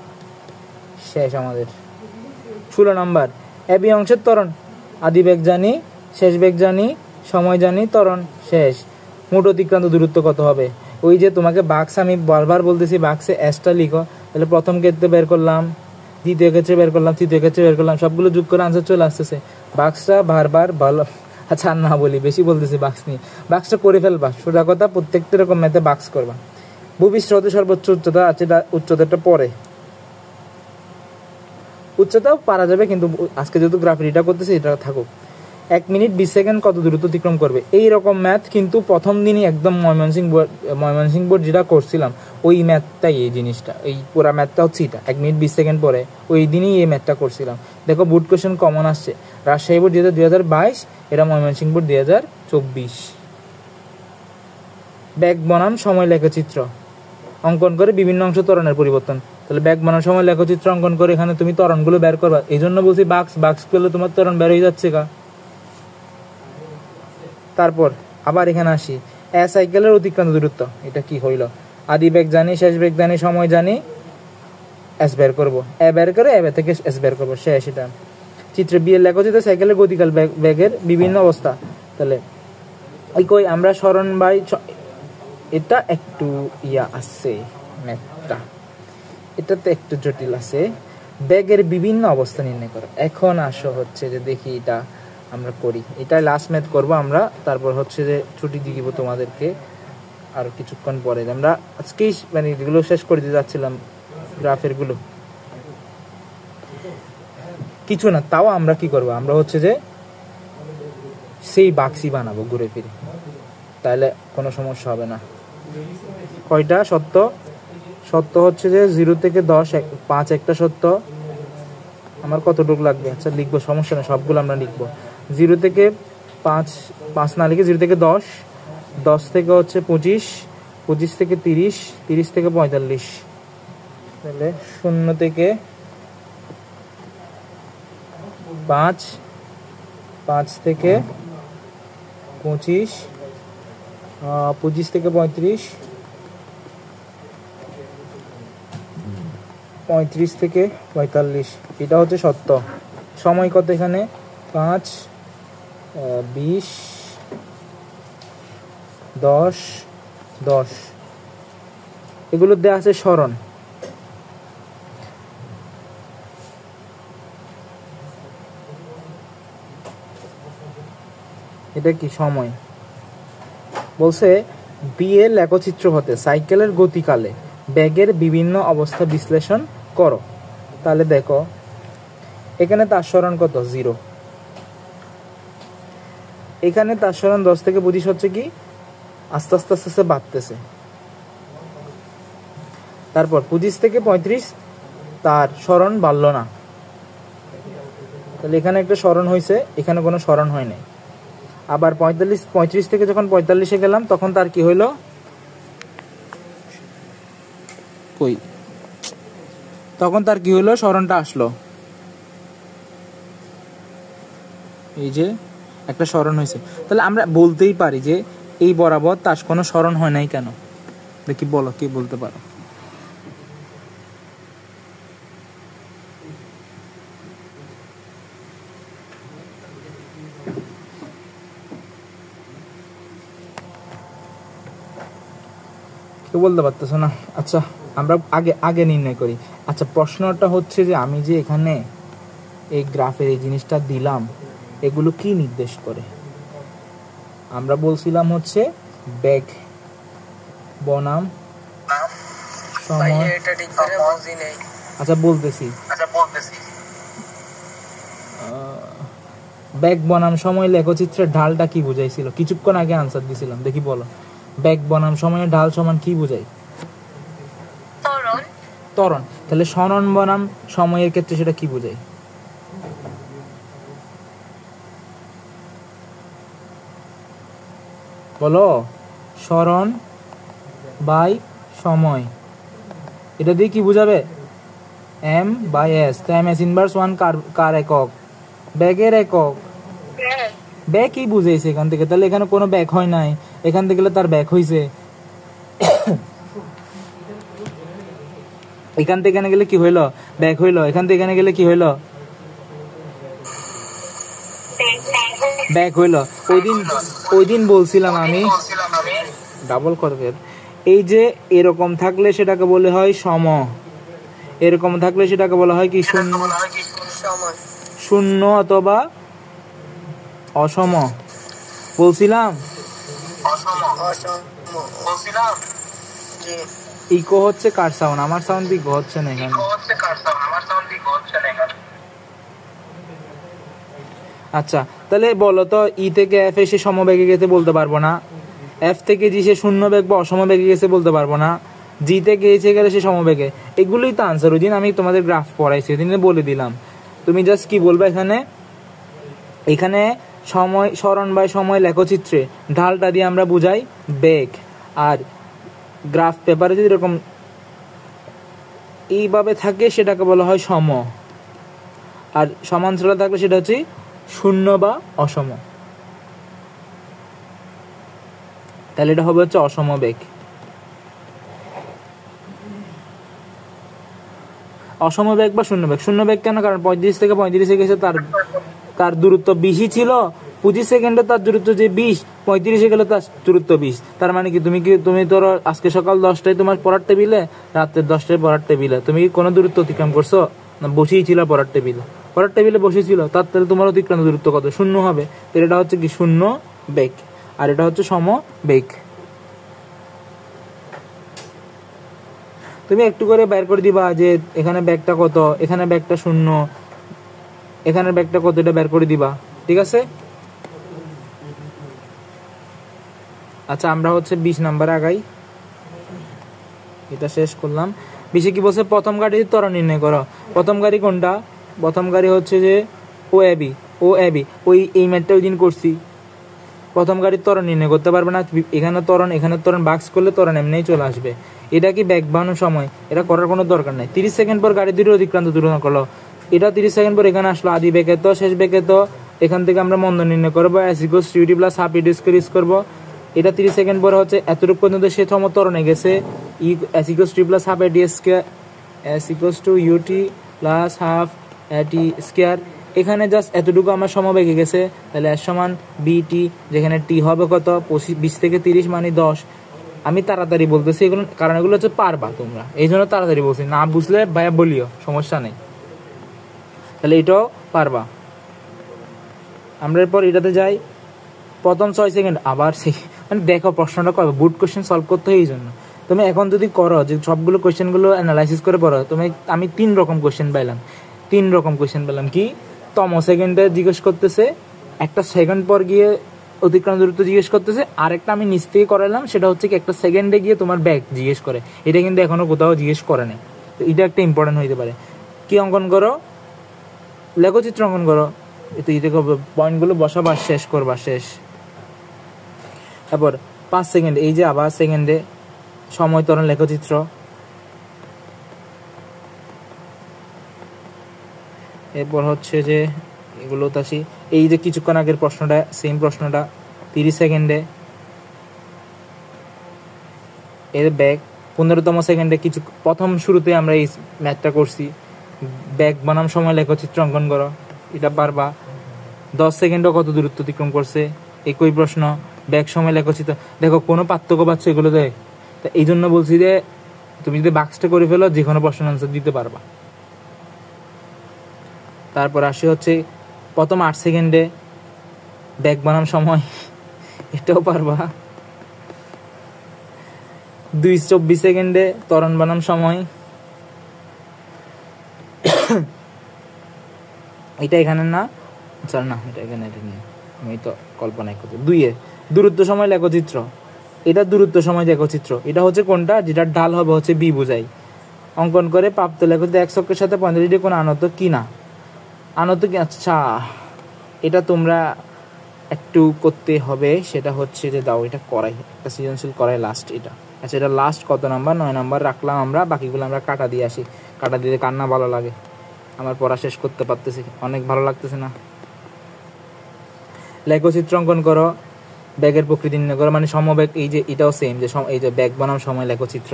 A: শেষ আমাদের। 16 নাম্বার এবি অংশের ত্বরণ, আদি বেগ জানি, শেষ বেগ জানি, সময় জানি, ত্বরণ শেষ। মোট অতিক্রান্ত দূরত্ব কত হবে? ওই যে তোমাকে বাক্স আমি বারবার বলতেছি বাক্সে এসটা লিখো। তাহলে প্রথম ক্ষেত্রে বের করলাম, দ্বিতীয় ক্ষেত্রে বের করলাম, তৃতীয় ক্ষেত্রে বের করলাম, সবগুলো যোগ করে আনসার চলে আসতেছে। বাক্সটা বারবার ভালো, আচ্ছা না বলি, বেশি বলতেছি বাক্স নিয়ে। বাক্সটা করে ফেলবা, সোজা কথা প্রত্যেকটা রকম ম্যাথে বাক্স করবা। ভূপৃষ্ঠতে সর্বোচ্চ উচ্চতা আছে, উচ্চতাটা পরে, উচ্চতাও পারা যাবে, কিন্তু আজকে যেহেতু গ্রাফের এটা করতেছে এটা থাকুক। 1 মিনিট 20 সেকেন্ড কত দূরত্ব অতিক্রম করবে? এই রকম ম্যাথ কিন্তু প্রথম দিনই একদম ময়মনসিংহ বোর্ড যেটা করছিলাম ওই ম্যাথটাই, এই জিনিসটা, এই পুরা ম্যাথটা হচ্ছে এটা। 1 মিনিট 20 সেকেন্ড পরে ওই দিনই এই ম্যাথটা করছিলাম। দেখো বোর্ড কোশ্চেন কমন আসছে, রাজশাহী বোর্ড 2022, এটা ময়মনসিংহ বোর্ড 2024। ব্যাগ বনাম সময় লেখচিত্র অঙ্কন করে বিভিন্ন অংশ ত্বরণের পরিবর্তন। তাহলে ব্যাগ বনাম সময় লেখচিত্র অঙ্কন করে এখানে তুমি ত্বরণগুলো বের করবা। এই জন্য বলছি বাক্স করলে তোমার ত্বরণ বের হয়ে যাচ্ছে গা। তারপর আবার এখানে আসি, সাইকেলের অতিক্রান্ত দূরত্ব, এটা কি হইল? আদি বেগ জানি, শেষ বেগ জানি, সময় জানি, এস বের করবো, এ বের করে এ থেকে এস বের করবো, শেষ। এটা চিত্রে বিয়ের লেখচিত্র সাইকেলের গতিকাল বেগের বিভিন্ন অবস্থা। তাহলে এই কই আমরা স্মরণ বাই, এটা একটু আছে ম্যাথটা, এটাতে একটু জটিল আছে। ব্যাগের বিভিন্ন অবস্থা নির্ণয় করো। এখন আসো হচ্ছে যে দেখি এটা আমরা করি, এটা লাস্ট ম্যাথ করবো আমরা, তারপর হচ্ছে যে ছুটি দিয়ে দিব তোমাদেরকে। আর কিছুক্ষণ পরে। আমরা আজকেই মানে এগুলো শেষ করে দিতে যাচ্ছিলাম, গ্রাফের গুলো কিছু না। তাও আমরা কি করব, আমরা হচ্ছে যে সেই বাক্সই বানাবো ঘুরে ফিরে, তাহলে কোনো সমস্যা হবে না। কয়টা সত্য? সত্য হচ্ছে যে 0 থেকে 10, 5 একটা সত্য। আমার কতটুকু লাগবে? আচ্ছা লিখবো, সমস্যা না, সবগুলো আমরা লিখবো। 0 থেকে 5, 5 না লিখে 0 থেকে 10, 10 থেকে হচ্ছে 25, 25 থেকে 30, 30 থেকে 45, তাহলে 0 থেকে 5, 5 থেকে 25, 25 থেকে 35, 35 থেকে 45, এটা হচ্ছে সত্য। সময় কত এখানে? 5, 20, 10, 10, এগুলো দেওয়া আছে স্মরণ। এটা কি সময়? বলছে বিয়ে লেখচিত্র হতে সাইকেলের গতিকালে ব্যাগের বিভিন্ন অবস্থা বিশ্লেষণ করো। তাহলে দেখো এখানে তার স্মরণ কত? 0। এখানে তার স্মরণ 10 থেকে 25 হচ্ছে কি আস্তে আস্তে আস্তে আস্তে বাড়তেছে। তারপর 25 থেকে 35 তার স্মরণ বাড়লো না, তাহলে এখানে একটা স্মরণ হয়েছে, এখানে কোনো স্মরণ হয় নাই। আবার 35 থেকে যখন 45-এ গেলাম তখন তার কি হইলো? তখন তার কি হলো? স্মরণটা আসলো, এই যে একটা স্মরণ হয়েছে। তাহলে আমরা বলতেই পারি যে এই বরাবর তার কোনো স্মরণ হয় নাই কেন? দেখি বলো, কি বলতে পারো? কেউ বলতে পারতেছো না? আচ্ছা আমরা আগে নির্ণয় করি। আচ্ছা প্রশ্নটা হচ্ছে যে আমি যে এখানে এই গ্রাফের এই জিনিসটা দিলাম, এগুলো কি নির্দেশ করে? আমরা বলছিলাম হচ্ছে বেগ বনাম সময়। আচ্ছা বলতেছি, বেগ বনাম সময় লেখচিত্রের ঢালটা কি বুঝাইছিল? কিছুক্ষণ আগে আনসার দিছিলাম, দেখি বলো। বেগ বনাম সময়ের ঢাল সমান কি বুঝাই? ত্বরণ। তাহলে স্মরণ বনাম সময়ের ক্ষেত্রে সেটা কি বুঝাই? বলো। স্মরণ বাই সময়, এটা দিয়ে কি বুঝাবে? m/s। তো m/s ইনভার্স 1 কার একক? ব্যাগের একক। ব্যাগ কি বুঝাইছে এখান থেকে? তাহলে এখানে কোনো ব্যাগ হয় নাই, এখান থেকে তার ব্যাগ হইছে। এখান থেকে এখানে গেলে কি হইলো? ব্যাগ হইলো। এখান থেকে এখানে গেলে কি হইলো? ব্যাগ হইলো। ওই দিন বলছিলাম আমি ডাবল করবে, এই যে এরকম থাকলে সেটাকে বলে হয় সম, এরকম থাকলে সেটাকে বলা হয় কি? শূন্য অথবা অসম। বলছিলাম ইকো হচ্ছে কার সাউন্ড? আমার সাউন্ড ইকো হচ্ছে না এখানে। আচ্ছা তাহলে বলো তো, ই থেকে এফ এসে সমবেগে গেছে বলতে পারবো না, এফ থেকে জি সে শূন্য বেগ বা অসমবেগে গেছে বলতে পারবো না, জি থেকে এসে গেলে সে সমবেগে। এগুলোই তো আনসার। ওই দিন আমি তোমাদের গ্রাফ পড়াইছি, ওই দিন বলে দিলাম। তুমি জাস্ট কি বলবে এখানে? এখানে সময় স্মরণ বাই সময় লেখচিত্রে ঢালটা দিয়ে আমরা বুঝাই বেগ। আর গ্রাফ পেপারে যদি এরকম এইভাবে থাকে সেটাকে বলা হয় সম, আর সমান্তরাল থাকলে সেটা হচ্ছে শূন্য বা অসম। তাহলে এটা হবে হচ্ছে অসম বেগ। অসম বেগ বা শূন্য বেগ। শূন্য বেগ কেন? কারণ 35 থেকে 35 গেছে, তার দূরত্ব 20 ছিল। 25 সেকেন্ডে তার দূরত্ব যে 20, 35 গেলে তার দূরত্ব 20। তার মানে কি তুমি তোর আজকে সকাল 10টায় তোমার পড়ার টেবিলে, রাত্রে 10টায় পড়ার টেবিলে তুমি কোনো দূরত্ব অতিক্রম করছো না? বসেই ছিল পড়ার টেবিলে বসেছিল, তার তাহলে তোমার অতিক্রান্ত দূরত্ব কত? শূন্য হবে। তাহলে এটা হচ্ছে কি? শূন্য বেগ। আর এটা হচ্ছে সম বেগ। তুমি একটু করে বের করে দিবা যে এখানে ব্যাগটা কত, এখানে ব্যাগটা 0, এখানে ব্যাগটা কত, এটা বের করে দিবা, ঠিক আছে? আচ্ছা আমরা হচ্ছে 20 নাম্বার আগাই, এটা শেষ করলাম। 20 কি বলছে, প্রথম গাড়ি ত্বরণ নির্ণয় করো। প্রথম গাড়ি কোনটা? প্রথম গাড়ি হচ্ছে যে ও এবি, ওই এই ম্যাথটা ওই দিন করছি। প্রথম গাড়ির ত্বরণ নির্ণয় করতে পারবে না, এখানে ত্বরণ বাক্স করলে ত্বরণ এমনিই চলে আসবে। এটা কি ব্যাগ বানানোর সময়, এটা করার কোনো দরকার নাই। 30 সেকেন্ড পর গাড়ি দুটোর অতিক্রান্ত তুলনা করলো, এটা 30 সেকেন্ড পর এখানে আসলো, আদি বেগে তো শেষ বেগে তো এখান থেকে আমরা মন্দ নির্ণয় করবো, s = ut + হাফ ইট স্কয়ার ইউজ করবো। এটা 30 সেকেন্ড পরে হচ্ছে এতটুকু পর্যন্ত সে ত্বরণে গেছে, s = ut + half at square, s = ut + half at square. এখানে জাস্ট এতটুকু আমার সমবেগে গেছে, তাহলে s = bt, যেখানে t হবে কত, 20 থেকে 30 মানে 10। আমি তাড়াতাড়ি বলতেছি এগুলো, কারণ এগুলো হচ্ছে পারবা তোমরা, এই জন্য তাড়াতাড়ি বলছি, না বুঝলে ভাইয়া বলিও, সমস্যা নেই। তাহলে এটাও পারবা। আমরা এরপর এটাতে যাই, প্রথম 6 সেকেন্ড আবার মানে দেখো প্রশ্নটা করবে, বুট কোশ্চেন সলভ করতে হয়, এই জন্য তুমি এখন যদি করো যে সবগুলো কোশ্চেনগুলো অ্যানালাইসিস করে পড়ো, আমি 3 রকম কোশ্চেন পাইলাম। 3 রকম কোশ্চেন পেলাম। কি? তম সেকেন্ডে জিজ্ঞেস করতেছে, একটা সেকেন্ড পর গিয়ে অতিক্রান্ত দূরত্ব জিজ্ঞেস করতেছে, আরেকটা আমি নিচ থেকে করালাম, সেটা হচ্ছে কি একটা সেকেন্ডে গিয়ে তোমার ব্যাগ জিজ্ঞেস করে। এটা কিন্তু এখনো কোথাও জিজ্ঞেস করে নাই, তো এটা একটা ইম্পর্টেন্ট হইতে পারে। কি অঙ্কন করো? লেখচিত্র অঙ্কন করো। তো এই দেখো পয়েন্টগুলো বসাবা, শেষ করবা, শেষ। তারপর 5 সেকেন্ড, এই যে আবার সেকেন্ডে সময় ত্বরণ লেখচিত্র। এরপর হচ্ছে যে এগুলো তাসি, এই যে কিছুক্ষণ আগের প্রশ্নটা, সেম প্রশ্নটা 30 সেকেন্ডে, এর ব্যাগ 15তম সেকেন্ডে, কিছু প্রথম শুরুতে আমরা এই ম্যাথটা করছি, ব্যাগ বনাম সময় লেখচিত্র অঙ্কন করো, এটা পারবা। 10 সেকেন্ডও কত দূরত্ব অতিক্রম করছে, একই প্রশ্ন, ব্যাগ সময় লেখচিত্র। দেখো কোনো পার্থক্য পাচ্ছ এগুলোতে, তা এই জন্য বলছি যে তুমি যদি বাক্সটা করে ফেলো, যে কোনো প্রশ্ন আনসার দিতে পারবা। তারপর আসে হচ্ছে প্রথম 8 সেকেন্ডে ব্যাগ বানাম সময়, এটাও পারবা। 24 সেকেন্ডে ত্বরণ বানাম সময়, এটা এখানে না, না এটা এখানে, এটা নিয়ে আমি তো কল্পনাই করতে। 2 দূরত্ব সময় লেখচিত্র, এটা দূরত্ব সময় লেখচিত্র, এটা হচ্ছে কোনটা, যেটা ঢাল হবে হচ্ছে বি বুঝাই। অঙ্কন করে প্রাপ্ত লেখচিত্র এক অক্ষের সাথে 45 ডিগ্রি কোণ আনত কি না, আনত কি। আচ্ছা এটা তোমরা একটু করতে হবে, সেটা হচ্ছে যে দাও এটা করাই, একটা সৃজনশীল করাই লাস্ট এটা। আচ্ছা এটা লাস্ট কত নাম্বার? 9 নাম্বার রাখলাম আমরা, বাকিগুলো আমরা কাটা দিয়ে আসি। কাটা দিতে কান্না ভালো লাগে, আমার পড়া শেষ করতে পারতেছি, অনেক ভালো লাগতেছে না। লেখচিত্র অঙ্কন করো, ব্যাগের প্রকৃতি নির্ণয় করো, মানে সমবেগ, এই যে এটাও সেম, যে এই যে ব্যাগ বনাম সময় লেখচিত্র,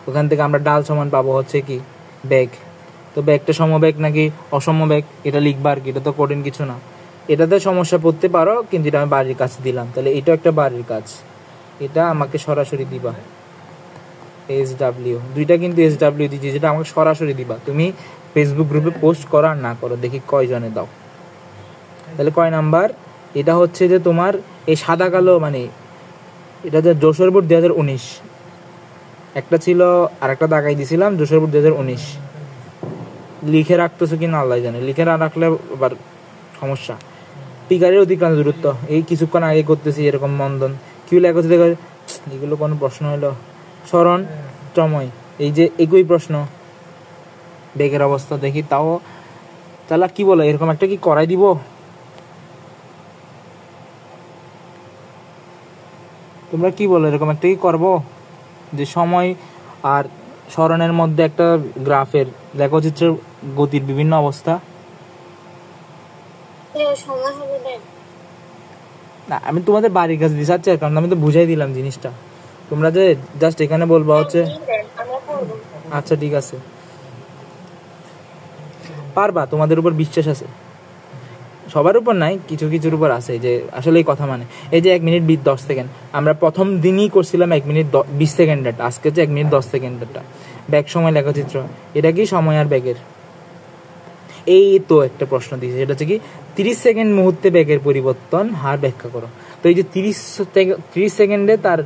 A: ওখান থেকে আমরা ডাল সমান পাবো হচ্ছে কি ব্যাগ। তো ব্যাগটা সমবেগ নাকি অসমবেগ, এটা লিখবা আর কি, এটা তো কঠিন কিছু না। এটাতে সমস্যা পড়তে পারো, কিন্তু এটা আমি বাড়ির কাজ দিলাম, তাহলে এটা একটা বাড়ির কাজ, এটা আমাকে সরাসরি দিবা। SW দুইটা কিন্তু SW দিচ্ছি, যেটা আমাকে সরাসরি দিবা। তুমি ফেসবুক গ্রুপে পোস্ট করো আর না করো, দেখি কয়জনে দাও। তাহলে কয় নাম্বার? এটা হচ্ছে যে তোমার এই সাদা কালো, মানে এটা যে যশোর বোর্ড 2019 একটা ছিল, আর একটা দাগাই দিছিলাম যশোর বোর্ড 2019। লিখে রাখতেছো কিনা আল্লাহ জানে, লিখে না রাখলে আবার সমস্যা। পিকারের অতিক্রান্ত দূরত্ব, এই কিছুক্ষণ আগে করতেছি এরকম মন্দন। কি লেখা দেখো, এগুলো কোনো প্রশ্ন হলো? স্মরণ সময়, এই যে একই প্রশ্ন, বেগের অবস্থা দেখি তাও। তাহলে কি বলো, এরকম একটা কি করাই দিব? তোমরা কি বলো, এরকম একটা কি করবো, যে সময় আর স্মরণের মধ্যে একটা গ্রাফের লেখচিত্রের গতির বিভিন্ন অবস্থা? না আমি তোমাদের বাড়ির কাছে দিতে চাচ্ছি, কারণ আমি তো বুঝাই দিলাম জিনিসটা, তোমরা যে জাস্ট এখানে বলবা হচ্ছে। আচ্ছা ঠিক আছে, পারবা, তোমাদের উপর বিশ্বাস আছে। সবার উপর নাই, কিছু কিছুর উপর আছে, যে আসলে এই কথা মানে। এই যে 1 মিনিট 10 সেকেন্ড, আমরা প্রথম দিনই করছিলাম 1 মিনিট 20 সেকেন্ডেরটা, আজকে হচ্ছে 1 মিনিট 10 সেকেন্ডেরটা। ব্যাগ সময় লেখচিত্র, এটা কি সময় আর ব্যাগের। এই তো একটা প্রশ্ন দিয়েছে, সেটা হচ্ছে কি 30 সেকেন্ড মুহূর্তে ব্যাগের পরিবর্তন হার ব্যাখ্যা করো। তো এই যে 30 সেকেন্ডে তার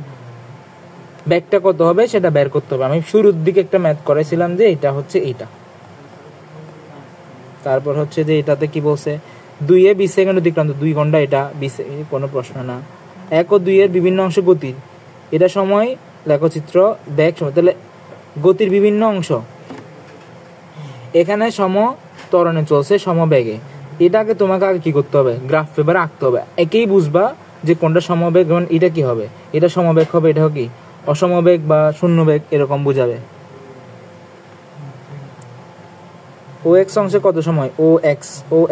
A: ব্যাগটা কত হবে সেটা বের করতে হবে। আমি শুরুর দিকে একটা ম্যাথ করেছিলাম যে এটা হচ্ছে এইটা, তারপর হচ্ছে যে এটাতে কি বলছে 2 এ 20 সেকেন্ড অতিক্রান্ত 2 ঘন্টা, এটা 20 কোনো প্রশ্ন না। 1 ও 2 এর বিভিন্ন অংশ গতির, এটা সময় লেখচিত্র ব্যাগ সময়, তাহলে গতির বিভিন্ন অংশ এখানে সম ত্বরণে চলছে সমবেগে, এটাকে তোমাকে আগে কি করতে হবে গ্রাফ পেপারে আঁকতে হবে, একেই বুঝবা যে কোনটা সমবেগ এবং এটা কি হবে, এটা সমবেগ হবে, এটা কি অসমবেগ বা শূন্য বেগ এরকম বুঝাবে। ও এক্স অংশে কত সময় ও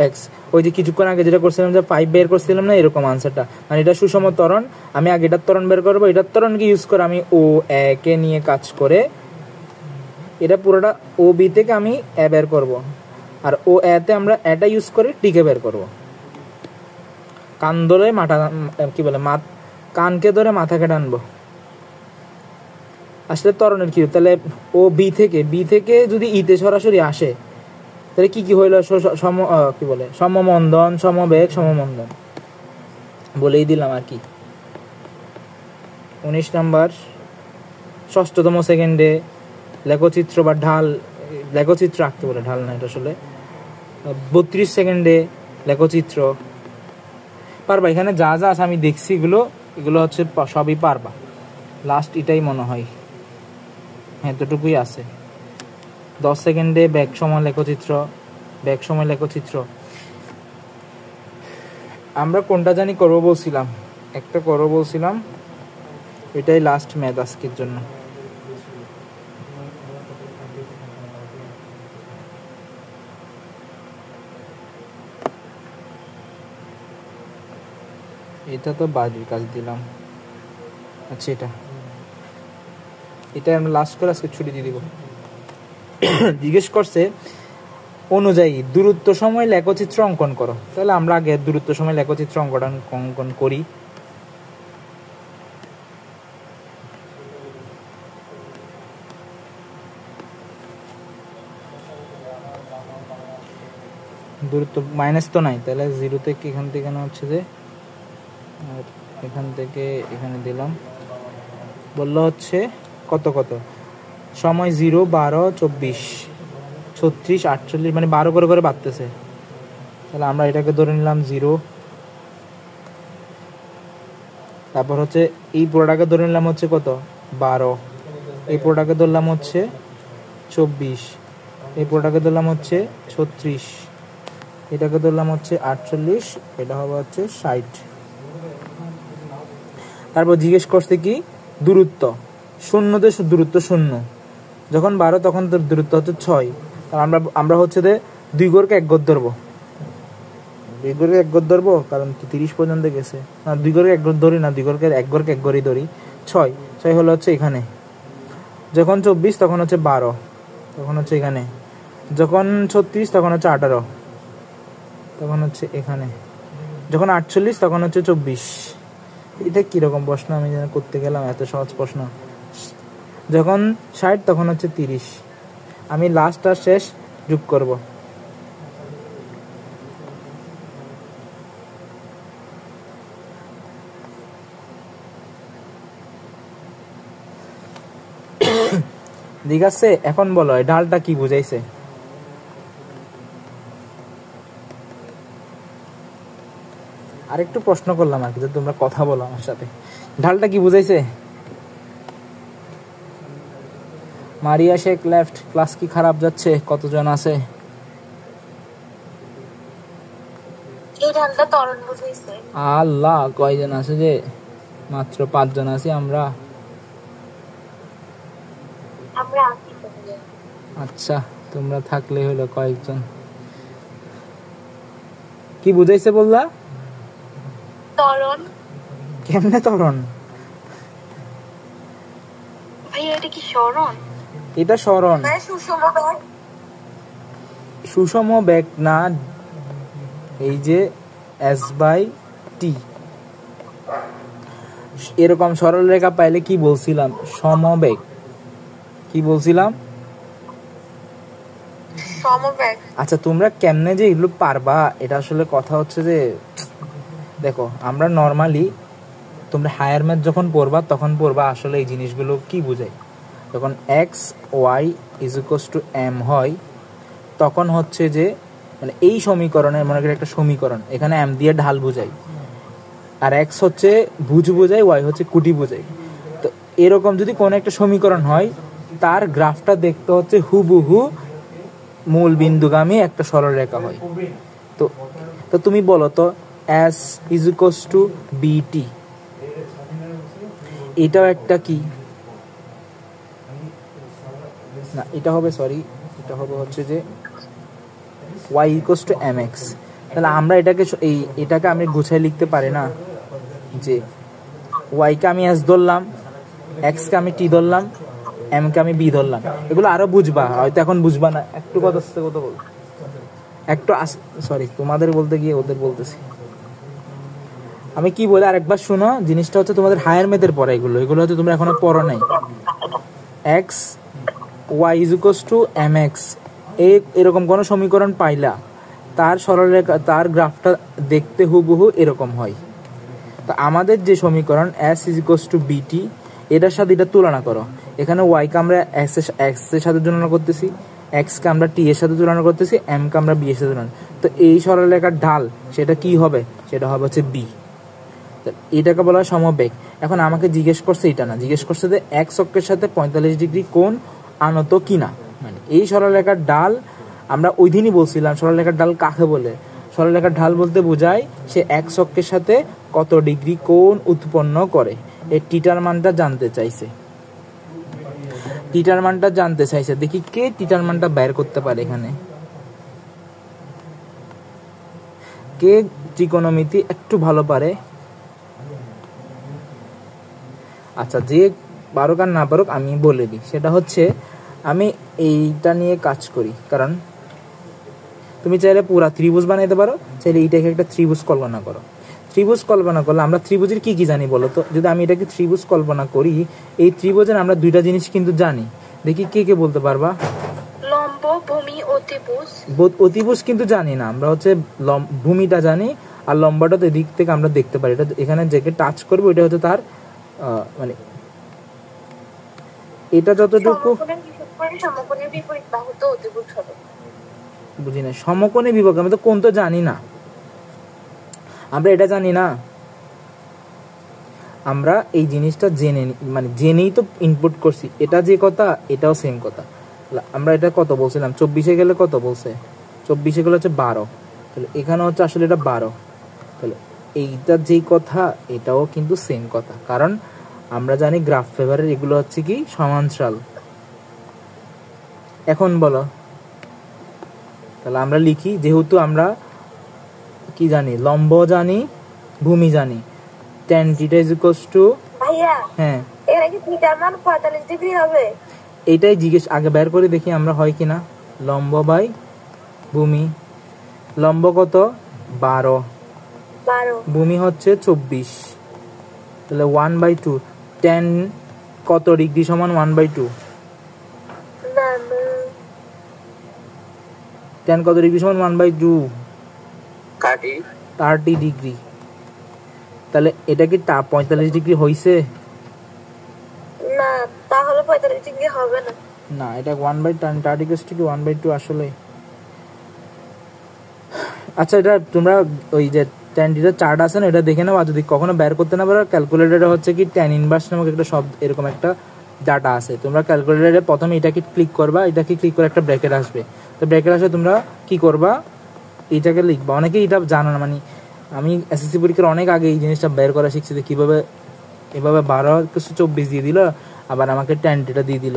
A: এক্স ওই যে কিছুক্ষণ আগে যেটা করছিলাম যে 5 বের করছিলাম না, এরকম আনসারটা, মানে এটা সুষম ত্বরণ, আমি আগে এটার ত্বরণ বের করবো, এটার ত্বরণকে ইউজ করে আমি ও এ কে নিয়ে কাজ করে এটা পুরোটা ও বি থেকে আমি এ বের করব, আর ও এতে আমরা এটা ইউজ করে টিকে বের করব। কান ধরে মাথা কি বলে কানকে ধরে মাথাকে টানবো। আসলে ত্বরণের কি, তাহলে ও বি থেকে যদি ইতে সরাসরি আসে তাহলে কি কি হইল কি বলে সমমন্দন, সমবেগ, সমমন্দন বলেই দিলাম আর কি। 19 নাম্বার 6তম সেকেন্ডে লেখচিত্র বা ঢাল, লেখচিত্র আঁকতে বলে, ঢাল না এটা আসলে। 32 সেকেন্ডে লেখচিত্র পারবা, এখানে যা যা আছে আমি দেখছি এগুলো হচ্ছে সবই পারবা, লাস্ট এটাই মনে হয়, হ্যাঁ এতটুকুই আছে। 10 সেকেন্ডে ব্যাগ সময় লেখচিত্র, আমরা কোনটা জানি করবো বলছিলাম, একটা করবো বলছিলাম, এটাই লাস্ট ম্যাথ আজকের জন্য। এটা তো বাড়ির কাজ দিলাম, আচ্ছা এটা আমরা লাস্ট করে আজকে ছুটি দিয়ে দিব। জিজ্ঞেস করছে অনুযায়ী দূরত্ব সময় লেখচিত্র অঙ্কন করো, তাহলে আমরা আগে দূরত্ব সময় লেখচিত্র অঙ্কন করি। দূরত্ব মাইনাস তো নাই, তাহলে 0 থেকে এখান থেকে হচ্ছে যে আর এখান থেকে এখানে দিলাম, বললো হচ্ছে কত সময় 0, 12, 24, 36, 48, মানে 12 করে বাড়তেছে, তাহলে আমরা এটাকে ধরে নিলাম 0, তারপর হচ্ছে এই পুরোটাকে ধরে নিলাম হচ্ছে কত 12, এই পুরোটাকে ধরলাম হচ্ছে 24, এই পুরোটাকে ধরলাম হচ্ছে 36, এটাকে ধরলাম হচ্ছে 48, এটা হবে হচ্ছে 60। তারপর জিজ্ঞেস করছে কি দূরত্ব শূন্যতে, দূরত্ব 0, যখন 12 তখন তোর দূরত্ব হচ্ছে 6, আমরা হচ্ছে যে 2 গড়কে 1 গড় ধরবো, 2 গড়কে 1 গড় ধরবো কারণ 30 পর্যন্ত গেছে না, 2 গড়কে 1 গড় ধরি না, 2 গড়কে 1 গড়ই ধরি, 6 হলো হচ্ছে এখানে, যখন 24 তখন হচ্ছে 12, তখন হচ্ছে এখানে, যখন 36 তখন হচ্ছে 18, তখন হচ্ছে এখানে, যখন 48 তখন হচ্ছে 24। এটা কিরকম প্রশ্ন আমি যেন করতে গেলাম, এত সহজ প্রশ্ন। যখন 60 তখন হচ্ছে 30, আমি লাস্ট আর শেষ যোগ করব। ঠিক আছে, এখন বলো ঢালটা কি বুঝাইছে? আরেকটু প্রশ্ন করলাম আর কি, তোমরা কথা বলো আমার সাথে, ঢালটা কি বুঝাইছে? মারিয়া শেখ লেফট, ক্লাস কি খারাপ যাচ্ছে? কতজন আছে?
B: এই ঢালটা ত্বরণ বুঝাইছে।
A: আল্লাহ, কয়জন আছে যে? মাত্র 5 জন আছি আমরা। আচ্ছা, তোমরা থাকলে হলো কয়েকজন। কি বুঝাইছে বললা?
B: ত্বরণ।
A: কেমনে ত্বরণ?
B: ভাই এটা কি সরণ?
A: এটা সরণ। সুষম বেগ না, এই যে s/t এরকম সরল রেখা পাইলে কি বলছিলাম? সমবেগ। কি বলছিলাম?
B: সমবেগ।
A: আচ্ছা, তোমরা কেমনে যে এগুলো পারবা, এটা আসলে কথা হচ্ছে যে দেখো, আমরা নর্মালি তোমরা হায়ার ম্যাথ যখন পড়বা তখন পড়বা আসলে এই জিনিসগুলো কি বোঝায়। যখন x y is equals to m হয় তখন হচ্ছে যে মানে এই সমীকরণে মনে করি একটা সমীকরণ, এখানে এম দিয়ে ঢাল বোঝাই, আর এক্স হচ্ছে ভুজ বোঝাই, ওয়াই হচ্ছে কুটি বোঝাই। তো এরকম যদি কোনো একটা সমীকরণ হয় তার গ্রাফটা দেখতে হচ্ছে হুবহু মূল বিন্দুগামী একটা সরলরেখা হয়। তো তো তুমি বলো তো এস ইজ ইকুয়ালস টু বিটি, এটাও একটা কি না, এটা হবে সরি, এটা হবে হচ্ছে যে y ইকুয়ালস টু mx। তাহলে আমরা এটাকে আমি গুছাই লিখতে পারি না যে y কে আমি s ধরলাম, x কে আমি t ধরলাম, m কে আমি b ধরলাম। এগুলো আরো বুঝবা, হয়তো এখন বুঝবা না, একটু কথা আস্তে কথা বল, একটু সরি তোমাদের বলতে গিয়ে ওদের বলতেছি। আমি কি বলি আরেকবার শোনো, জিনিসটা হচ্ছে তোমাদের হায়ার ম্যাথের পড়া, এগুলো হচ্ছে তোমরা এখনো পড়ো নাই। x y is equals two mx, এরকম কোন সমীকরণ পাইলা তার সরলরেখা তার গ্রাফটা দেখতে হুবহু এরকম হয়। তো আমাদের যে সমীকরণ s ইজ ইকুয়ালস টু বিটি, এটার সাথে এটা তুলনা করো। এখানে y কে আমরা x এর সাথে তুলনা করতেছি, x কে আমরা t এর সাথে তুলনা করতেছি, m কে আমরা b এর সাথে তুলনা। তো এই সরলরেখার ঢাল সেটা কি হবে, সেটা হবে হচ্ছে b। এটাকে বলা হয় সমবেগ। এখন আমাকে জিজ্ঞেস করছে এটা না, জিজ্ঞেস করছে যে x অক্ষের সাথে 45 ডিগ্রি কোণ আনত কিনা। মানে এই সরলরেখার ঢাল আমরা ওই দিনই বলছিলাম সরলরেখার ঢাল কাকে বলে। সরলরেখার ঢাল বলতে বোঝায় সে x অক্ষের সাথে কত ডিগ্রি কোণ উৎপন্ন করে। এই টিটার মানটা জানতে চাইছে, টিটার মানটা জানতে চাইছে। দেখি কে টিটার মানটা বের করতে পারে। এখানে কে ত্রিকোণমিতি একটু ভালো পারে? আচ্ছা, যে পারুক আর না পারুক আমি বলে দিই, সেটা হচ্ছে আমি এইটা নিয়ে কাজ করি। কারণ তুমি চাইলে পুরা ত্রিভুজ বানাইতে পারো, চাইলে এইটাকে একটা ত্রিভুজ কল্পনা করো। ত্রিভুজ কল্পনা করলে আমরা ত্রিভুজের কি কি জানি বলো তো? যদি আমি এটাকে ত্রিভুজ কল্পনা করি, এই ত্রিভুজের আমরা দুইটা জিনিস কিন্তু জানি। দেখি কে কে বলতে পারবা?
B: লম্ব, ভূমি, অতিভুজ।
A: অতিভুজ কিন্তু জানি না আমরা, হচ্ছে ভূমিটা জানি, আর লম্বাটা তো এদিক থেকে আমরা দেখতে পারি। এটা এখানে যেকে টাচ করবো এটা হচ্ছে তার মানে এটা যতটুকু
B: সমকোণের বিপরীত বাহু তো অতিভুজ হবে।
A: বুঝি না, সমকোণী বিভক্ত আমি তো কোণ তো জানি না, আমরা এটা জানি না। আমরা এই জিনিসটা জেনেই তো ইনপুট করছি। এটা যে কথা এটাও সেম কথা। আমরা এটা কত বলছিলাম, 24-এ গেলে কত বলছে, 24-এ গেলে হচ্ছে 12। তাহলে এখানে হচ্ছে আসলে এটা 12। তাহলে এইটা যেই কথা এটাও কিন্তু সেম কথা, কারণ আমরা জানি গ্রাফ ফেভারের এগুলো হচ্ছে কি সমান্তরাল। এখন বলো, তাহলে আমরা লিখি, যেহেতু আমরা কি জানি, লম্ব জানি, ভূমি জানি, tan θ
B: ভাইয়া
A: হ্যাঁ
B: এর কি থিটার মান 45 ডিগ্রি হবে?
A: এইটাই জিজ্ঞেস আগে বের করে দেখি আমরা হয় কিনা। লম্ব বাই ভূমি, লম্ব কত 12, ভূমি হচ্ছে 24, তাহলে 1/2। tan কত ডিগ্রি সমান 1/2? tan কত ডিগ্রি সমান 1/2? 30 ডিগ্রি। তাহলে এটা কি 45 ডিগ্রি হইছে?
B: না, তাহলে 45 ডিগ্রি হবে না।
A: না, এটা 1/30 কি 1/2 আসলে। আচ্ছা, এটা তোমরা ওই যে tan θ চার্ট আছে না, এটা দেখে নাও। আর যদি কখনো বের করতে না পারো, ক্যালকুলেটরে হচ্ছে কি tan ইনভার্স নামক একটা শব্দ, এরকম একটা ডাটা আছে। তোমরা ক্যালকুলেটরে প্রথমে এটাকে ক্লিক করবা, এটাকে ক্লিক করে একটা ব্র্যাকেট আসবে। তো ব্র্যাকেট আসলে তোমরা কি করবা, এইটাকে লিখবা। অনেকেই এটা জানো না, মানে আমি এসএসসি পরীক্ষার অনেক আগে এই জিনিসটা বের করা শিখছি যে কীভাবে এভাবে 12-24 দিয়ে দিল, আবার আমাকে tan θ দিয়ে দিল।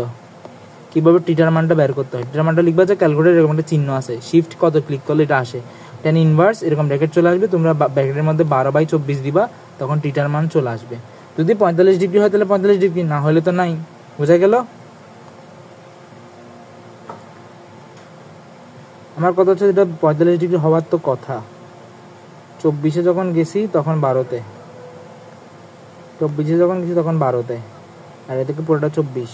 A: কীভাবে টিটার মানটা বের করতে হয়, টিটার মানটা লিখবা যে ক্যালকুলেটর এরকম একটা চিহ্ন আছে, শিফট কত ক্লিক করলে এটা আসে, tan ইনভার্স এরকম ব্র্যাকেট চলে আসবে। তোমরা ব্র্যাকেটের মধ্যে 12/24 দিবা, তখন টিটার মান চলে আসবে। যদি 45 ডিগ্রি হয় তাহলে 45 ডিগ্রি, না হলে তো নাই। বোঝা গেল? আমার কথা হচ্ছে এটা 45 ডিগ্রি হওয়ার তো কথা। 24-এ যখন গেছি তখন 12-তে, 24-এ যখন গেছি তখন 12-তে, আর এদিকে পুরোটা 24।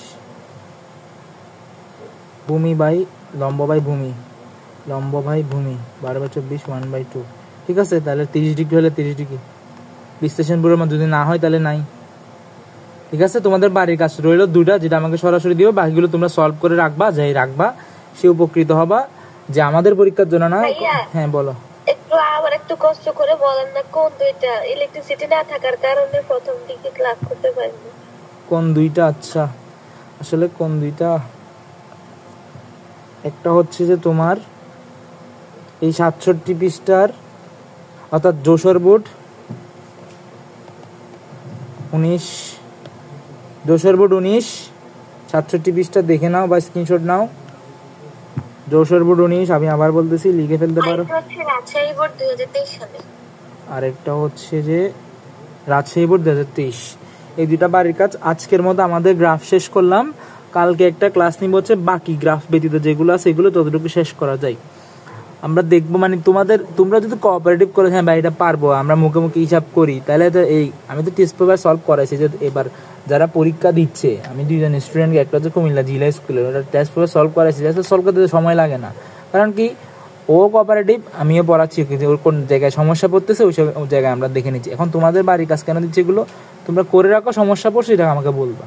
A: ভূমি বাই লম্ব বাই ভূমি, লম্ব বাই ভূমি 12/24 1/2। ঠিক আছে, তাহলে 30 ডিগ্রি হলে 30 ডিগ্রি। বিশ্লেষণ প্রোগ্রাম যদি না হয় তাহলে নাই। ঠিক আছে, তোমাদের বাড়ির কাজ রইলো দুটা, যেটা আমাকে সরাসরি দিও, বাকিগুলো তোমরা সলভ করে রাখবা, যাই রাখবা সে উপকৃত হবা। যে আমাদের পরীক্ষার জন্য না। হ্যাঁ বলো।
B: একটু আবার একটু কষ্ট করে বলেন না কোন দুইটা ইলেকট্রিসিটি না থাকার কারণে প্রথম দিকে ক্লাস করতে পারিনি।
A: কোন দুইটা? আচ্ছা, আসলে কোন দুইটা, একটা হচ্ছে যে তোমার এই 67 পৃষ্ঠার অর্থাৎ যশোর বোর্ড 19 67 পৃষ্ঠা দেখে নাও বা স্ক্রিনশট নাও। যশোর বোর্ড 19, আমি আবার বলতেছি, লিখে ফেলতে পারো।
B: রাজশাহী বোর্ড 2023 সালে।
A: আরেকটা হচ্ছে যে রাজশাহী বোর্ড 2023। এই দুটা বাড়ির কাজ আজকের মতো আমাদের গ্রাফ শেষ করলাম। কালকে একটা ক্লাস নিব হচ্ছে বাকি গ্রাফ ব্যতীত যেগুলো আছে এগুলো ততটুকু শেষ করা যায়। আমরা দেখবো মানে তোমরা যদি কোঅপারেটিভ করে হ্যাঁ ভাই এটা পারবো, আমরা মুখে মুখে হিসাব করি, তাহলে তো এই আমি তো টেস্ট পেপার সলভ করাইছি। যে এবার যারা পরীক্ষা দিচ্ছে, আমি দুইজন স্টুডেন্টকে, একটা হচ্ছে কুমিল্লা জিলা স্কুলের, ওটা টেস্ট পেপার সলভ করাইছি, সলভ করতে সময় লাগে না। কারণ কি ও কোঅপারেটিভ, আমিও পড়াচ্ছি, ওর কোন জায়গায় সমস্যা পড়তেছে ওই সব জায়গায় আমরা দেখে নিচ্ছি। এখন তোমাদের বাড়ির কাজ কেন দিচ্ছে, এগুলো তোমরা করে রাখো, সমস্যা পড়ছে এটা আমাকে বলবা,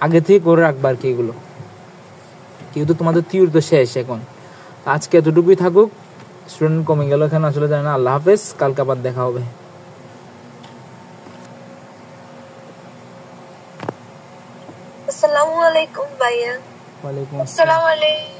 A: আগে থেকে করে রাখবা আর কি এগুলো। কেউ তো তোমাদের থিওরি তো শেষ এখন। আজকে এতটুকুই থাকুক, স্টুডেন্ট কমে গেল এখানে, আসলে জানি না। আল্লাহ হাফেজ, কালকে আবার দেখা হবে।
B: আসসালামু আলাইকুম ভাইয়া।
A: ওয়ালাইকুম আসসালাম।
B: আসসালামু আলাইকুম।